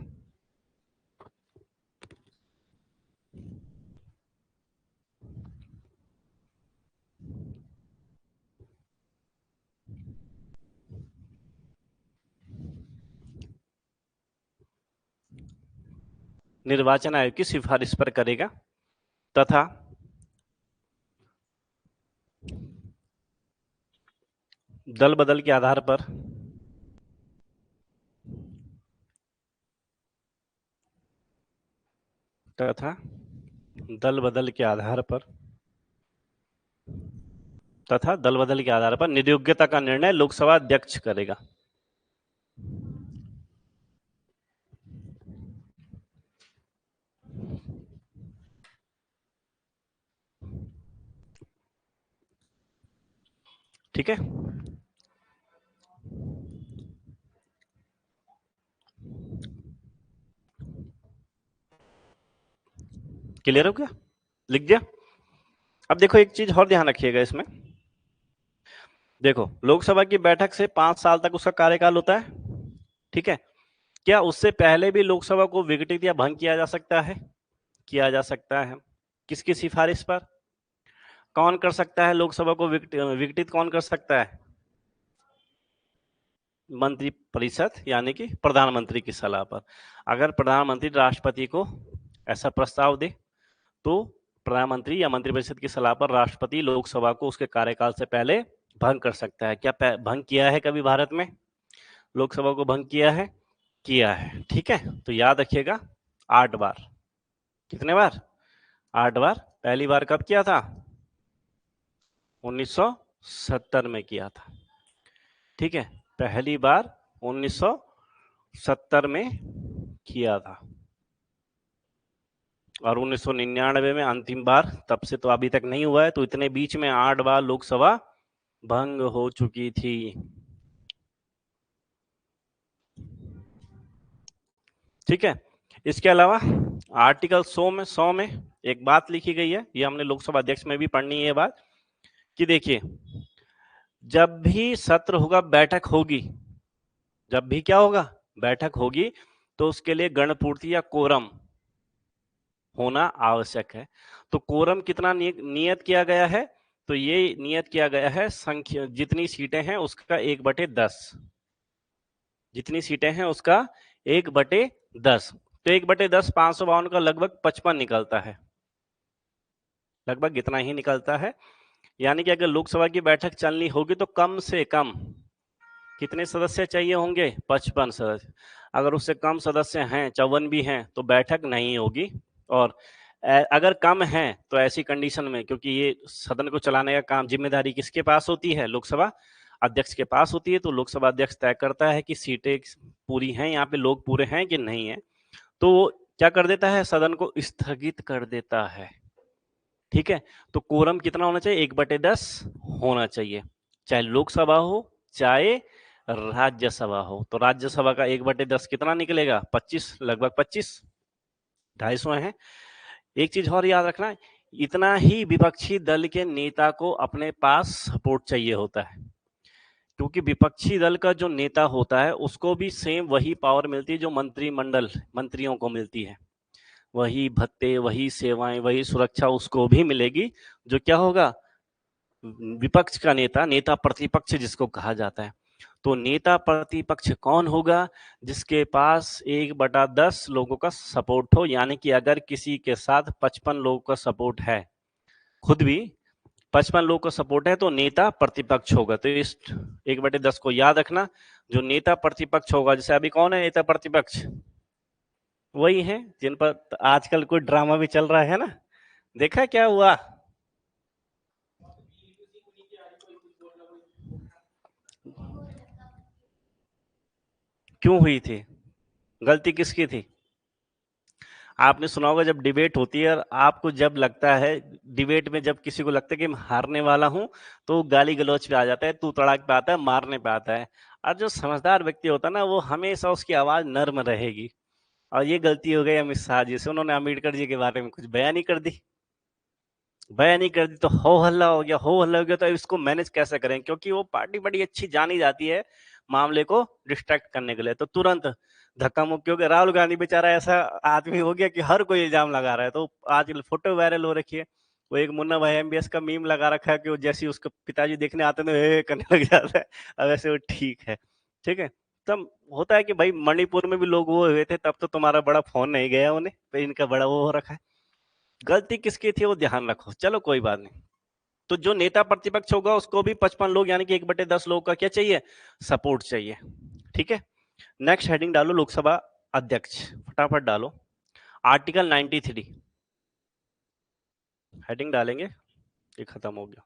निर्वाचन आयोग की सिफारिश पर करेगा तथा दल बदल के आधार पर तथा दल बदल के आधार पर तथा दल बदल के आधार पर निर्योग्यता का निर्णय लोकसभा अध्यक्ष करेगा। ठीक है, क्लियर हो गया? लिख दिया? अब देखो एक चीज और ध्यान रखिएगा इसमें। देखो लोकसभा की बैठक से 5 साल तक उसका कार्यकाल होता है। ठीक है, क्या उससे पहले भी लोकसभा को विघटित या भंग किया जा सकता है? किया जा सकता है। किसकी सिफारिश पर? कौन कर सकता है लोकसभा को विघटित कौन कर सकता है? मंत्री परिषद, यानी कि प्रधानमंत्री की सलाह पर। अगर प्रधानमंत्री राष्ट्रपति को ऐसा प्रस्ताव दे तो प्रधानमंत्री या मंत्रिपरिषद की सलाह पर राष्ट्रपति लोकसभा को उसके कार्यकाल से पहले भंग कर सकता है। क्या भंग किया है कभी भारत में? लोकसभा को भंग किया है? किया है। ठीक है, तो याद रखिएगा 8 बार। कितने बार? 8 बार। पहली बार कब किया था? 1970 में किया था। ठीक है, पहली बार 1970 में किया था और 1999 में अंतिम बार। तब से तो अभी तक नहीं हुआ है, तो इतने बीच में 8 बार लोकसभा भंग हो चुकी थी। ठीक है, इसके अलावा आर्टिकल 100 में एक बात लिखी गई है, ये हमने लोकसभा अध्यक्ष में भी पढ़नी है ये बात, कि देखिए जब भी सत्र होगा, बैठक होगी, जब भी क्या होगा, बैठक होगी, तो उसके लिए गणपूर्ति या कोरम होना आवश्यक है। तो कोरम कितना नियत किया गया है? तो ये नियत किया गया है संख्या, जितनी सीटें हैं उसका 1/10। जितनी सीटें हैं उसका 1/10। तो 1/10 552 का लगभग 55 निकलता है, लगभग इतना ही निकलता है। यानी कि अगर लोकसभा की बैठक चलनी होगी तो कम से कम कितने सदस्य चाहिए होंगे? 55 सदस्य। अगर उससे कम सदस्य हैं, 54 भी हैं, तो बैठक नहीं होगी। और अगर कम है तो ऐसी कंडीशन में, क्योंकि ये सदन को चलाने का काम, जिम्मेदारी किसके पास होती है? लोकसभा अध्यक्ष के पास होती है। तो लोकसभा अध्यक्ष तय करता है कि सीटें पूरी हैं, यहाँ पे लोग पूरे हैं कि नहीं है। तो वो क्या कर देता है? सदन को स्थगित कर देता है। ठीक है, तो कोरम कितना होना चाहिए? 1/10 होना चाहिए, चाहे लोकसभा हो चाहे राज्यसभा हो। तो राज्यसभा का 1/10 कितना निकलेगा? 25, लगभग 25, 250 है। एक चीज और याद रखना, इतना ही विपक्षी दल के नेता को अपने पास सपोर्ट चाहिए होता है, क्योंकि विपक्षी दल का जो नेता होता है उसको भी सेम वही पावर मिलती है जो मंत्रिमंडल मंत्रियों को मिलती है। वही भत्ते, वही सेवाएं, वही सुरक्षा उसको भी मिलेगी, जो क्या होगा? विपक्ष का नेता, नेता प्रतिपक्ष जिसको कहा जाता है। तो नेता प्रतिपक्ष कौन होगा? जिसके पास 1/10 लोगों का सपोर्ट हो, यानी कि अगर किसी के साथ 55 लोगों का सपोर्ट है, खुद भी 55 लोगों का सपोर्ट है, तो नेता प्रतिपक्ष होगा। तो इस 1/10 को याद रखना। जो नेता प्रतिपक्ष होगा, जैसे अभी कौन है नेता प्रतिपक्ष? वही है जिन पर आजकल कोई ड्रामा भी चल रहा है ना, देखा क्या हुआ? क्यों हुई थी? गलती किसकी थी? आपने सुना होगा जब डिबेट होती है और आपको जब लगता है, डिबेट में जब किसी को लगता है कि मैं हारने वाला हूं, तो गाली गलौज पे आ जाता है, तू तड़ाक पे आता है, मारने पे आता है। और जो समझदार व्यक्ति होता है ना, वो हमेशा उसकी आवाज नर्म रहेगी। और ये गलती हो गई अमित शाह जी से, उन्होंने अम्बेडकर जी के बारे में कुछ बयान ही कर दी। बयान नहीं कर दी तो हो हल्ला हो गया, हो हल्ला हो गया। तो इसको मैनेज कैसे करें? क्योंकि वो पार्टी बड़ी अच्छी जानी जाती है मामले को डिस्ट्रैक्ट करने के लिए। तो तुरंत धक्का मुक्की हो गया। राहुल गांधी बेचारा ऐसा आदमी हो गया कि हर कोई इल्जाम लगा रहा है। तो आजकल फोटो वायरल हो रखी है, वो एक मुन्ना भाई एमबीएस का मीम लगा रखा है कि वो जैसे उसके पिताजी देखने आते हैं तो करने लग जाता है। अब ऐसे वो ठीक है। ठीक है, तब होता है कि भाई मणिपुर में भी लोग वो हुए थे, तब तो तुम्हारा बड़ा फोन नहीं गया उन्हें, तो इनका बड़ा वो हो रखा है। गलती किसकी थी वो ध्यान रखो, चलो कोई बात नहीं। तो जो नेता प्रतिपक्ष होगा उसको भी 55 लोग यानी कि 1/10 लोग का क्या चाहिए? सपोर्ट चाहिए। ठीक है, नेक्स्ट हेडिंग डालो लोकसभा अध्यक्ष, फटाफट डालो। आर्टिकल 93 हेडिंग डालेंगे, ये खत्म हो गया।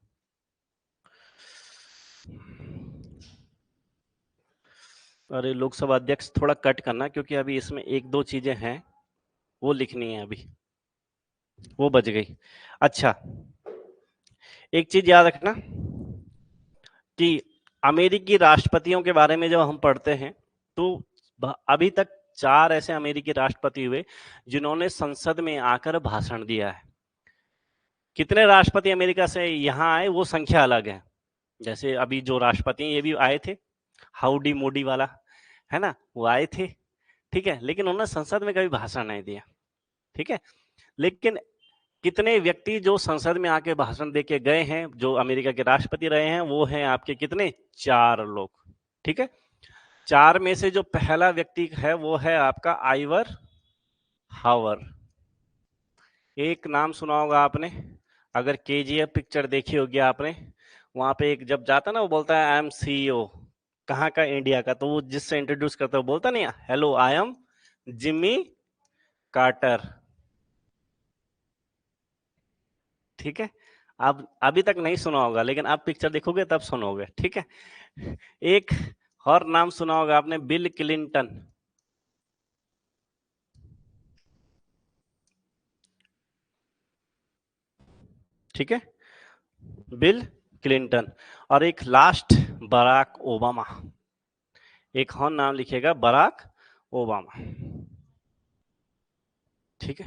अरे लोकसभा अध्यक्ष थोड़ा कट करना, क्योंकि अभी इसमें एक दो चीजें हैं वो लिखनी है, अभी वो बच गई। अच्छा, एक चीज याद रखना कि अमेरिकी राष्ट्रपतियों के बारे में जब हम पढ़ते हैं, तो अभी तक 4 ऐसे अमेरिकी राष्ट्रपति हुए जिन्होंने संसद में आकर भाषण दिया है। कितने राष्ट्रपति अमेरिका से यहाँ आए वो संख्या अलग है। जैसे अभी जो राष्ट्रपति ये भी आए थे, हाउडी मोडी वाला है ना, वो आए थे। ठीक है, लेकिन उन्होंने संसद में कभी भाषण नहीं दिया। ठीक है, लेकिन कितने व्यक्ति जो संसद में आके भाषण देके गए हैं, जो अमेरिका के राष्ट्रपति रहे हैं, वो हैं आपके कितने? 4 लोग। ठीक है, 4 में से जो पहला व्यक्ति है वो है आपका आइवर हावर। एक नाम सुना होगा आपने, अगर केजीएफ पिक्चर देखी होगी आपने, वहां पे एक जब जाता ना वो बोलता है आई एम सीईओ, कहाँ का, इंडिया का, तो वो जिससे इंट्रोड्यूस करता है वो बोलता नहीं hello I am Jimmy Carter. ठीक है, आप अभी तक नहीं सुना होगा लेकिन आप पिक्चर देखोगे तब सुनोगे। ठीक है, एक और नाम सुना होगा आपने, बिल क्लिंटन। ठीक है, बिल क्लिंटन। और एक लास्ट, बराक ओबामा। एक और नाम लिखेगा, बराक ओबामा। ठीक है,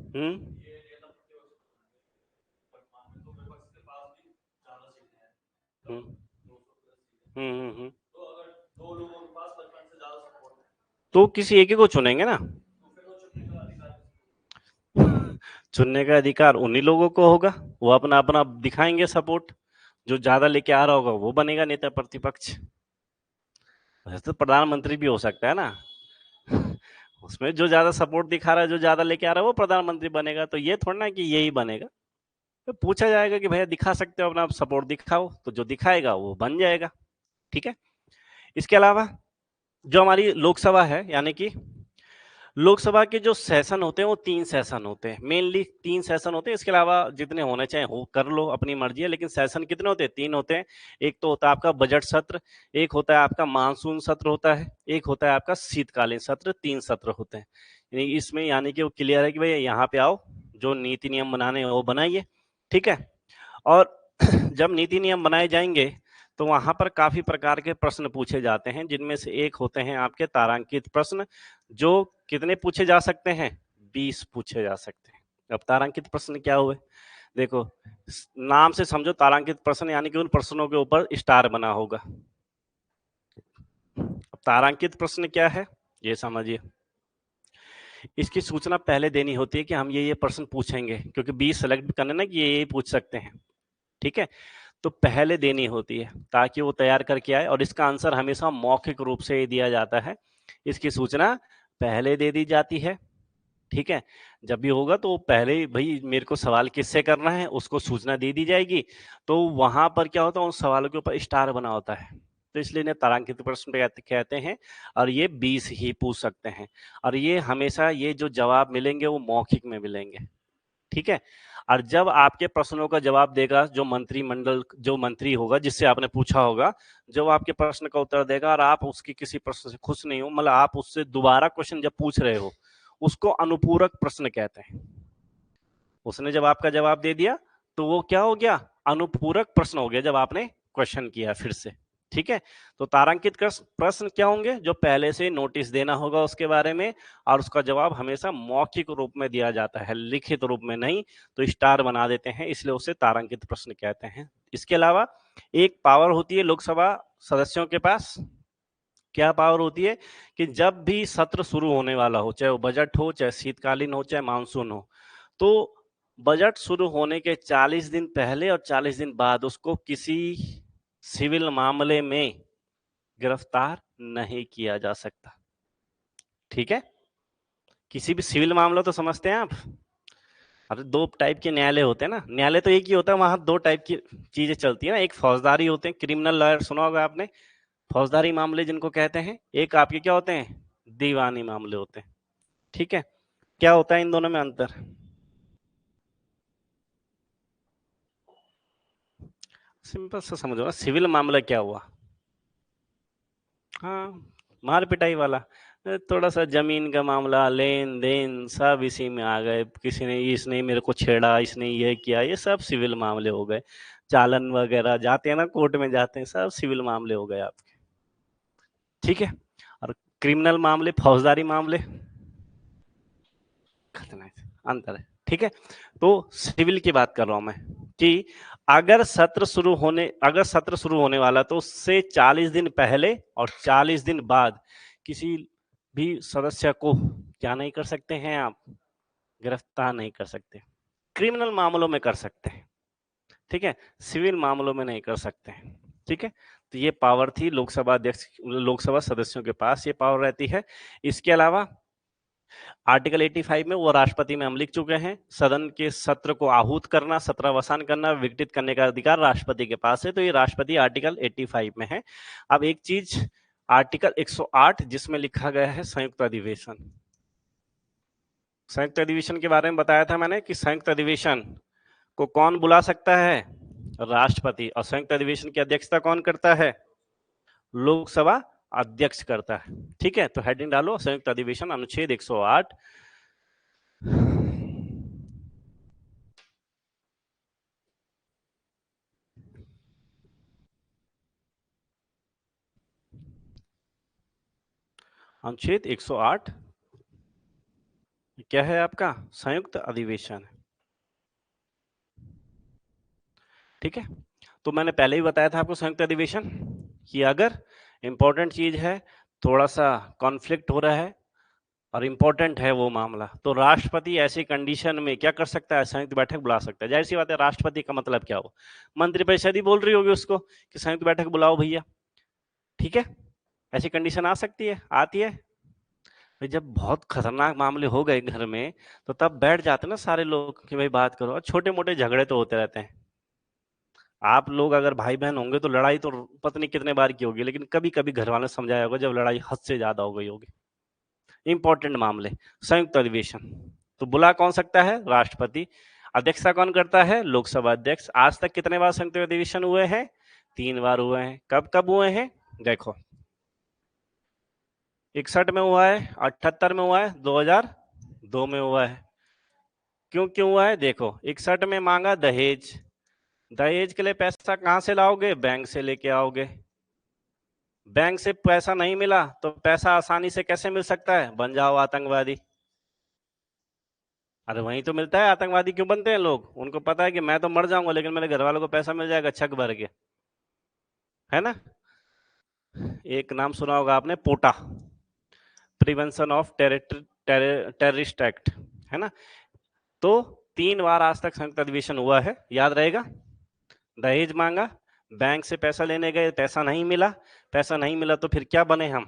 हम्म हम्म तो किसी एक ही को चुनेंगे ना। चुनने का अधिकार उन्हीं लोगों को होगा, वो अपना अपना दिखाएंगे सपोर्ट, जो ज्यादा लेके आ रहा होगा वो बनेगा नेता प्रतिपक्ष। वैसे तो प्रधानमंत्री भी हो सकता है ना, उसमें जो ज्यादा सपोर्ट दिखा रहा है, जो ज्यादा लेके आ रहा है वो प्रधानमंत्री बनेगा। तो ये थोड़ा ना कि यही बनेगा, तो पूछा जाएगा कि भैया दिखा सकते हो अपना सपोर्ट, दिखाओ, तो जो दिखाएगा वो बन जाएगा। ठीक है, इसके अलावा जो हमारी लोकसभा है, यानी कि लोकसभा के जो सेशन होते हैं वो 3 सेशन होते हैं, मेनली 3 सेशन होते हैं। इसके अलावा जितने होने चाहे हो कर लो, अपनी मर्जी है, लेकिन सेशन कितने होते हैं? 3 होते हैं। एक तो होता है आपका बजट सत्र, एक होता है आपका मानसून सत्र होता है, एक होता है आपका शीतकालीन सत्र। 3 सत्र होते हैं। इसमें यानी कि वो क्लियर है कि भाई यहाँ पे आओ, जो नीति नियम बनाने हैं वो बनाइए। ठीक है, और जब नीति नियम बनाए जाएंगे तो वहां पर काफी प्रकार के प्रश्न पूछे जाते हैं, जिनमें से एक होते हैं आपके तारांकित प्रश्न, जो कितने पूछे जा सकते हैं? 20 पूछे जा सकते हैं। अब तारांकित प्रश्न क्या हुए? देखो, नाम से समझो, तारांकित प्रश्न यानी कि उन प्रश्नों के ऊपर स्टार बना होगा। अब तारांकित प्रश्न क्या है ये समझिए। इसकी सूचना पहले देनी होती है कि हम ये प्रश्न पूछेंगे, क्योंकि 20 सेलेक्ट करने ना कि ये पूछ सकते हैं। ठीक है, तो पहले देनी होती है ताकि वो तैयार करके आए, और इसका आंसर हमेशा मौखिक रूप से ही दिया जाता है। इसकी सूचना पहले दे दी जाती है। ठीक है, जब भी होगा तो पहले ही, भाई मेरे को सवाल किससे करना है, उसको सूचना दे दी जाएगी। तो वहां पर क्या होता है, उन सवालों के ऊपर स्टार बना होता है, तो इसलिए इन्हें तारांकित प्रश्न कहते हैं। और ये 20 ही पूछ सकते हैं, और ये हमेशा ये जो जवाब मिलेंगे वो मौखिक में मिलेंगे। ठीक है, और जब आपके प्रश्नों का जवाब देगा जो मंत्रिमंडल, जो मंत्री होगा जिससे आपने पूछा होगा, जब आपके प्रश्न का उत्तर देगा और आप उसकी किसी प्रश्न से खुश नहीं हो, मतलब आप उससे दोबारा क्वेश्चन जब पूछ रहे हो, उसको अनुपूरक प्रश्न कहते हैं। उसने जब आपका जवाब दे दिया तो वो क्या हो गया? अनुपूरक प्रश्न हो गया, जब आपने क्वेश्चन किया फिर से। ठीक है, तो तारांकित प्रश्न क्या होंगे? जो पहले से नोटिस देना होगा उसके बारे में, और उसका जवाब हमेशा मौखिक रूप में दिया जाता है, लिखित रूप में नहीं। तो स्टार बना देते हैं, इसलिए उसे तारांकित प्रश्न कहते हैं। इसके अलावा एक पावर होती है लोकसभा सदस्यों के पास। क्या पावर होती है? कि जब भी सत्र शुरू होने वाला हो, चाहे वो बजट हो, चाहे शीतकालीन हो, चाहे मानसून हो, तो बजट शुरू होने के 40 दिन पहले और 40 दिन बाद उसको किसी सिविल मामले में गिरफ्तार नहीं किया जा सकता। ठीक है, किसी भी सिविल मामला तो समझते हैं आप। अरे 2 टाइप के न्यायालय होते हैं ना, न्यायालय तो एक ही होता है, वहां 2 टाइप की चीजें चलती है ना। एक फौजदारी होते हैं, क्रिमिनल लॉयर सुना होगा आपने, फौजदारी मामले जिनको कहते हैं। एक आपके क्या होते हैं? दीवानी मामले होते हैं। ठीक है, क्या होता है इन दोनों में अंतर? सिंपल से समझो ना, सिविल मामला क्या हुआ? हाँ, मार पिटाई वाला। थोड़ा सा जमीन का मामला, लेन देन, सब इसी में आ गए। किसी ने, इसने मेरे को छेड़ा, इसने ये किया, ये सब सिविल मामले हो गए। चालन वगैरह जाते हैं ना, कोर्ट में जाते हैं, सब सिविल मामले हो गए आपके। ठीक है, और क्रिमिनल मामले, फौजदारी मामले, खतरनाक अंतर है। ठीक है, तो सिविल की बात कर रहा हूं मैं, कि अगर सत्र शुरू होने वाला तो उससे 40 दिन पहले और 40 दिन बाद किसी भी सदस्य को क्या नहीं कर सकते हैं आप? गिरफ्तार नहीं कर सकते। क्रिमिनल मामलों में कर सकते हैं, ठीक है, सिविल मामलों में नहीं कर सकते हैं। ठीक है, तो ये पावर थी लोकसभा अध्यक्ष, लोकसभा सदस्यों के पास ये पावर रहती है। इसके अलावा आर्टिकल 85 में वो राष्ट्रपति में हम लिख चुके हैं, सदन के सत्र को आहूत करना, सत्रावसान करना, विघटित करने का अधिकार राष्ट्रपति के पास है। तो ये राष्ट्रपति आर्टिकल 85 में है। अब एक चीज आर्टिकल 108 जिसमें लिखा गया है संयुक्त अधिवेशन। संयुक्त अधिवेशन के बारे में बताया था मैंने कि संयुक्त अधिवेशन को कौन बुला सकता है? राष्ट्रपति। और संयुक्त अधिवेशन की अध्यक्षता कौन करता है? लोकसभा अध्यक्ष करता है। ठीक है, तो हेडिंग डालो संयुक्त अधिवेशन अनुच्छेद 108। अनुच्छेद 108 क्या है आपका? संयुक्त अधिवेशन। ठीक है, तो मैंने पहले ही बताया था आपको संयुक्त अधिवेशन कि अगर इंपॉर्टेंट चीज है, थोड़ा सा कॉन्फ्लिक्ट हो रहा है और इंपॉर्टेंट है वो मामला, तो राष्ट्रपति ऐसी कंडीशन में क्या कर सकता है? संयुक्त बैठक बुला सकता है। जाहिर सी बात है, राष्ट्रपति का मतलब क्या हो? मंत्रिपरिषद ही बोल रही होगी उसको कि संयुक्त बैठक बुलाओ भैया। ठीक है, ऐसी कंडीशन आ सकती है, आती है। जब बहुत खतरनाक मामले हो गए घर में, तो तब बैठ जाते ना सारे लोग कि भाई बात करो। और छोटे मोटे झगड़े तो होते रहते हैं। आप लोग अगर भाई बहन होंगे तो लड़ाई तो पता नहीं कितने बार की होगी, लेकिन कभी कभी घर वालों ने समझाया होगा जब लड़ाई हद से ज्यादा हो गई होगी। इंपॉर्टेंट मामले, संयुक्त अधिवेशन तो बुला कौन सकता है? राष्ट्रपति। अध्यक्षता कौन करता है? लोकसभा अध्यक्ष। आज तक कितने बार संयुक्त अधिवेशन हुए हैं? 3 बार हुए हैं। कब कब हुए हैं? देखो, 61 में हुआ है, 78 में हुआ है, 2002 में हुआ है। क्यों क्यों हुआ है? देखो, 61 में मांगा दहेज। दहेज के लिए पैसा कहां से लाओगे? बैंक से लेके आओगे। बैंक से पैसा नहीं मिला तो पैसा आसानी से कैसे मिल सकता है? बन जाओ आतंकवादी। अरे वहीं तो मिलता है। आतंकवादी क्यों बनते हैं लोग? उनको पता है कि मैं तो मर जाऊंगा लेकिन मेरे घर वालों को पैसा मिल जाएगा छक भर के, है ना। एक नाम सुना होगा आपने, पोटा, प्रिवेंशन ऑफ टेररिस्ट एक्ट, है ना। तो 3 बार आज तक संयुक्त अधिवेशन हुआ है, याद रहेगा। दहेज मांगा, बैंक से पैसा लेने गए, पैसा नहीं मिला। पैसा नहीं मिला तो फिर क्या बने हम?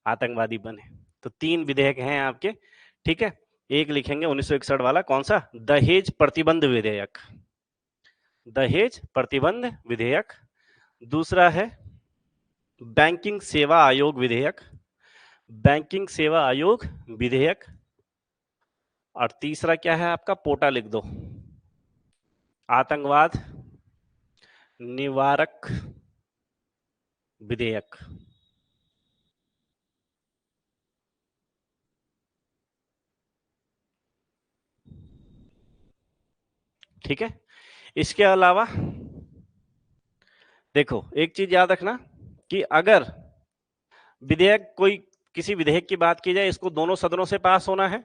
आतंकवादी बने। तो 3 विधेयक हैं आपके। ठीक है, एक लिखेंगे 1961 वाला, कौन सा? दहेज प्रतिबंध विधेयक। दहेज प्रतिबंध विधेयक। दूसरा है बैंकिंग सेवा आयोग विधेयक। बैंकिंग सेवा आयोग विधेयक। और तीसरा क्या है आपका? पोटा लिख दो, आतंकवाद निवारक विधेयक। ठीक है, इसके अलावा देखो एक चीज याद रखना कि अगर विधेयक, कोई किसी विधेयक की बात की जाए, इसको दोनों सदनों से पास होना है।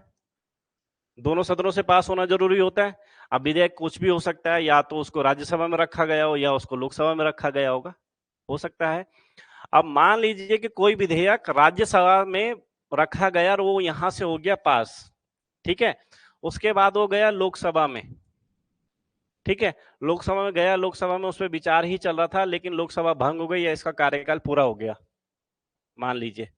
दोनों सदनों से पास होना जरूरी होता है। अब विधेयक कुछ भी हो सकता है, या तो उसको राज्यसभा में रखा गया हो या उसको लोकसभा में रखा गया होगा, हो सकता है। अब मान लीजिए कि कोई विधेयक राज्यसभा में रखा गया और वो यहां से हो गया पास, ठीक है, उसके बाद वो गया लोकसभा में। ठीक है, लोकसभा में गया, लोकसभा में उस पर विचार ही चल रहा था, लेकिन लोकसभा भंग हो गई या इसका कार्यकाल पूरा हो गया। मान लीजिए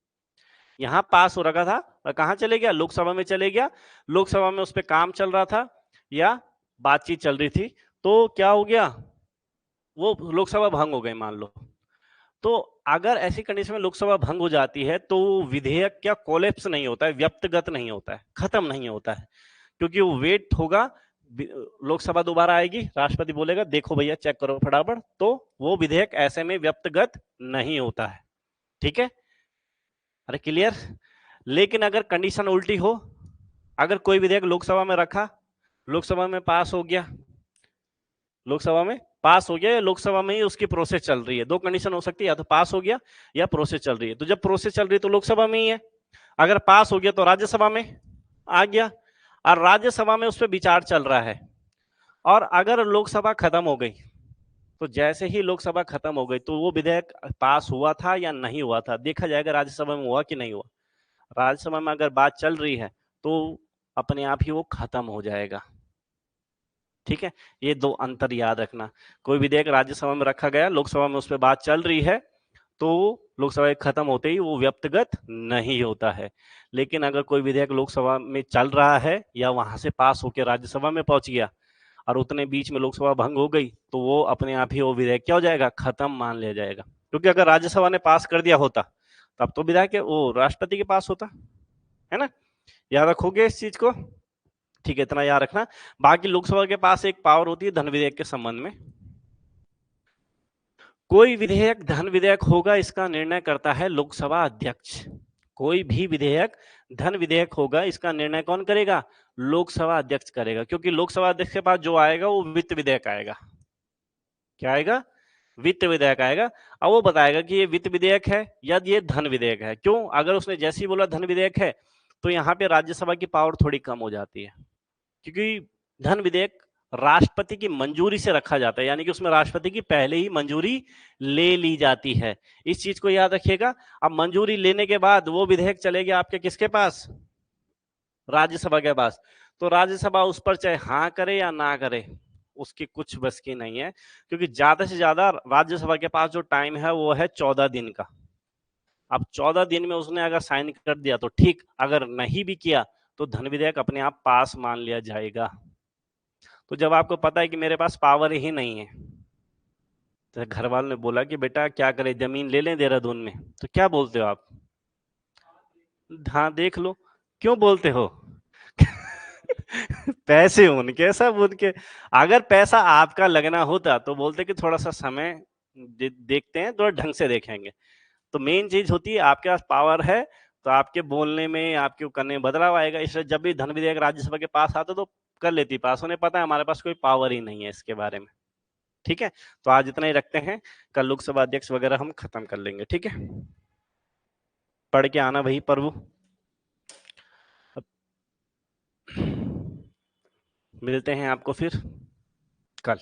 यहां पास हो रखा था और कहां चले गया? लोकसभा में चले गया। लोकसभा में उस पर काम चल रहा था या बातचीत चल रही थी, तो क्या हो गया? वो लोकसभा भंग हो गई मान लो। तो अगर ऐसी कंडीशन में लोकसभा भंग हो जाती है तो विधेयक क्या कोलैप्स नहीं होता है, व्यक्तिगत नहीं होता है, खत्म नहीं होता है, क्योंकि वो वेट होगा। लोकसभा दोबारा आएगी, राष्ट्रपति बोलेगा देखो भैया चेक करो फटाफट, तो वो विधेयक ऐसे में व्यक्तिगत नहीं होता है। ठीक है, अरे क्लियर। लेकिन अगर कंडीशन उल्टी हो, अगर कोई विधेयक लोकसभा में रखा, लोकसभा में पास हो गया, लोकसभा में पास हो गया या लोकसभा में ही उसकी प्रोसेस चल रही है, दो कंडीशन हो सकती है, या तो पास हो गया या प्रोसेस चल रही है। तो जब प्रोसेस चल रही है तो लोकसभा में ही है। अगर पास हो गया तो राज्यसभा में आ गया, और राज्यसभा में उस पर विचार चल रहा है। और अगर लोकसभा खत्म हो गई, तो जैसे ही लोकसभा खत्म हो गई तो वो विधेयक पास हुआ था या नहीं हुआ था देखा जाएगा, राज्यसभा में हुआ कि नहीं हुआ। राज्यसभा में अगर बात चल रही है तो अपने आप ही वो खत्म हो जाएगा। ठीक है, ये दो अंतर याद रखना। कोई विधेयक राज्यसभा में रखा गया, लोकसभा में उस पर बात चल रही है, तो लोकसभा खत्म होते ही वो व्यक्तिगत नहीं होता है। लेकिन अगर कोई विधेयक लोकसभा में चल रहा है या वहां से पास होकर राज्यसभा में पहुंच गया और उतने बीच में लोकसभा भंग हो गई, तो वो अपने आप ही वो विधेयक क्या हो जाएगा, खत्म मान लिया जाएगा। क्योंकि अगर राज्यसभा ने पास कर दिया होता तब तो विधेयक वो राष्ट्रपति के पास होता है ना। याद रखोगे इस चीज को, ठीक है, इतना याद रखना। बाकी लोकसभा के पास एक पावर होती है धन विधेयक के संबंध में। कोई विधेयक धन विधेयक होगा इसका निर्णय करता है लोकसभा अध्यक्ष। कोई भी विधेयक धन विधेयक होगा इसका निर्णय कौन करेगा, लोकसभा अध्यक्ष करेगा। क्योंकि लोकसभा अध्यक्ष के पास जो आएगा वो वित्त विधेयक आएगा। क्या आएगा, वित्त विधेयक आएगा। अब वो बताएगा कि ये वित्त विधेयक है या ये धन विधेयक है। क्यों, अगर उसने जैसे ही बोला धन विधेयक है तो यहाँ पे राज्यसभा की पावर थोड़ी कम हो जाती है। क्योंकि धन विधेयक राष्ट्रपति की मंजूरी से रखा जाता है, यानी कि उसमें राष्ट्रपति की पहले ही मंजूरी ले ली जाती है। इस चीज को याद रखिएगा। अब मंजूरी लेने के बाद वो विधेयक चलेगी आपके किसके पास, राज्यसभा के पास। तो राज्यसभा उस पर चाहे हाँ करे या ना करे, उसकी कुछ बस की नहीं है। क्योंकि ज्यादा से ज्यादा राज्यसभा के पास जो टाइम है वो है 14 दिन का। अब 14 दिन में उसने अगर साइन कर दिया तो ठीक, अगर नहीं भी किया तो धन विधेयक अपने आप पास मान लिया जाएगा। तो जब आपको पता है कि मेरे पास पावर ही नहीं है, तो घर वालों ने बोला कि बेटा क्या करे, जमीन ले लें देहरादून में, तो क्या बोलते हो आप, हाँ देख लो। क्यों बोलते हो पैसे उनके, सब उनके। अगर पैसा आपका लगना होता तो बोलते कि थोड़ा सा समय देखते हैं, थोड़ा ढंग से देखेंगे। तो मेन चीज होती है आपके पास पावर है तो आपके बोलने में, आपके करने में बदलाव आएगा। इसलिए जब भी धन विधेयक राज्यसभा के पास आता तो कर लेती पास। उन्हें पता है हमारे पास कोई पावर ही नहीं है इसके बारे में। ठीक है, तो आज इतना ही रखते हैं, कल लोकसभा अध्यक्ष वगैरह हम खत्म कर लेंगे। ठीक है, पढ़ के आना भाई प्रभु। मिलते हैं आपको फिर कल।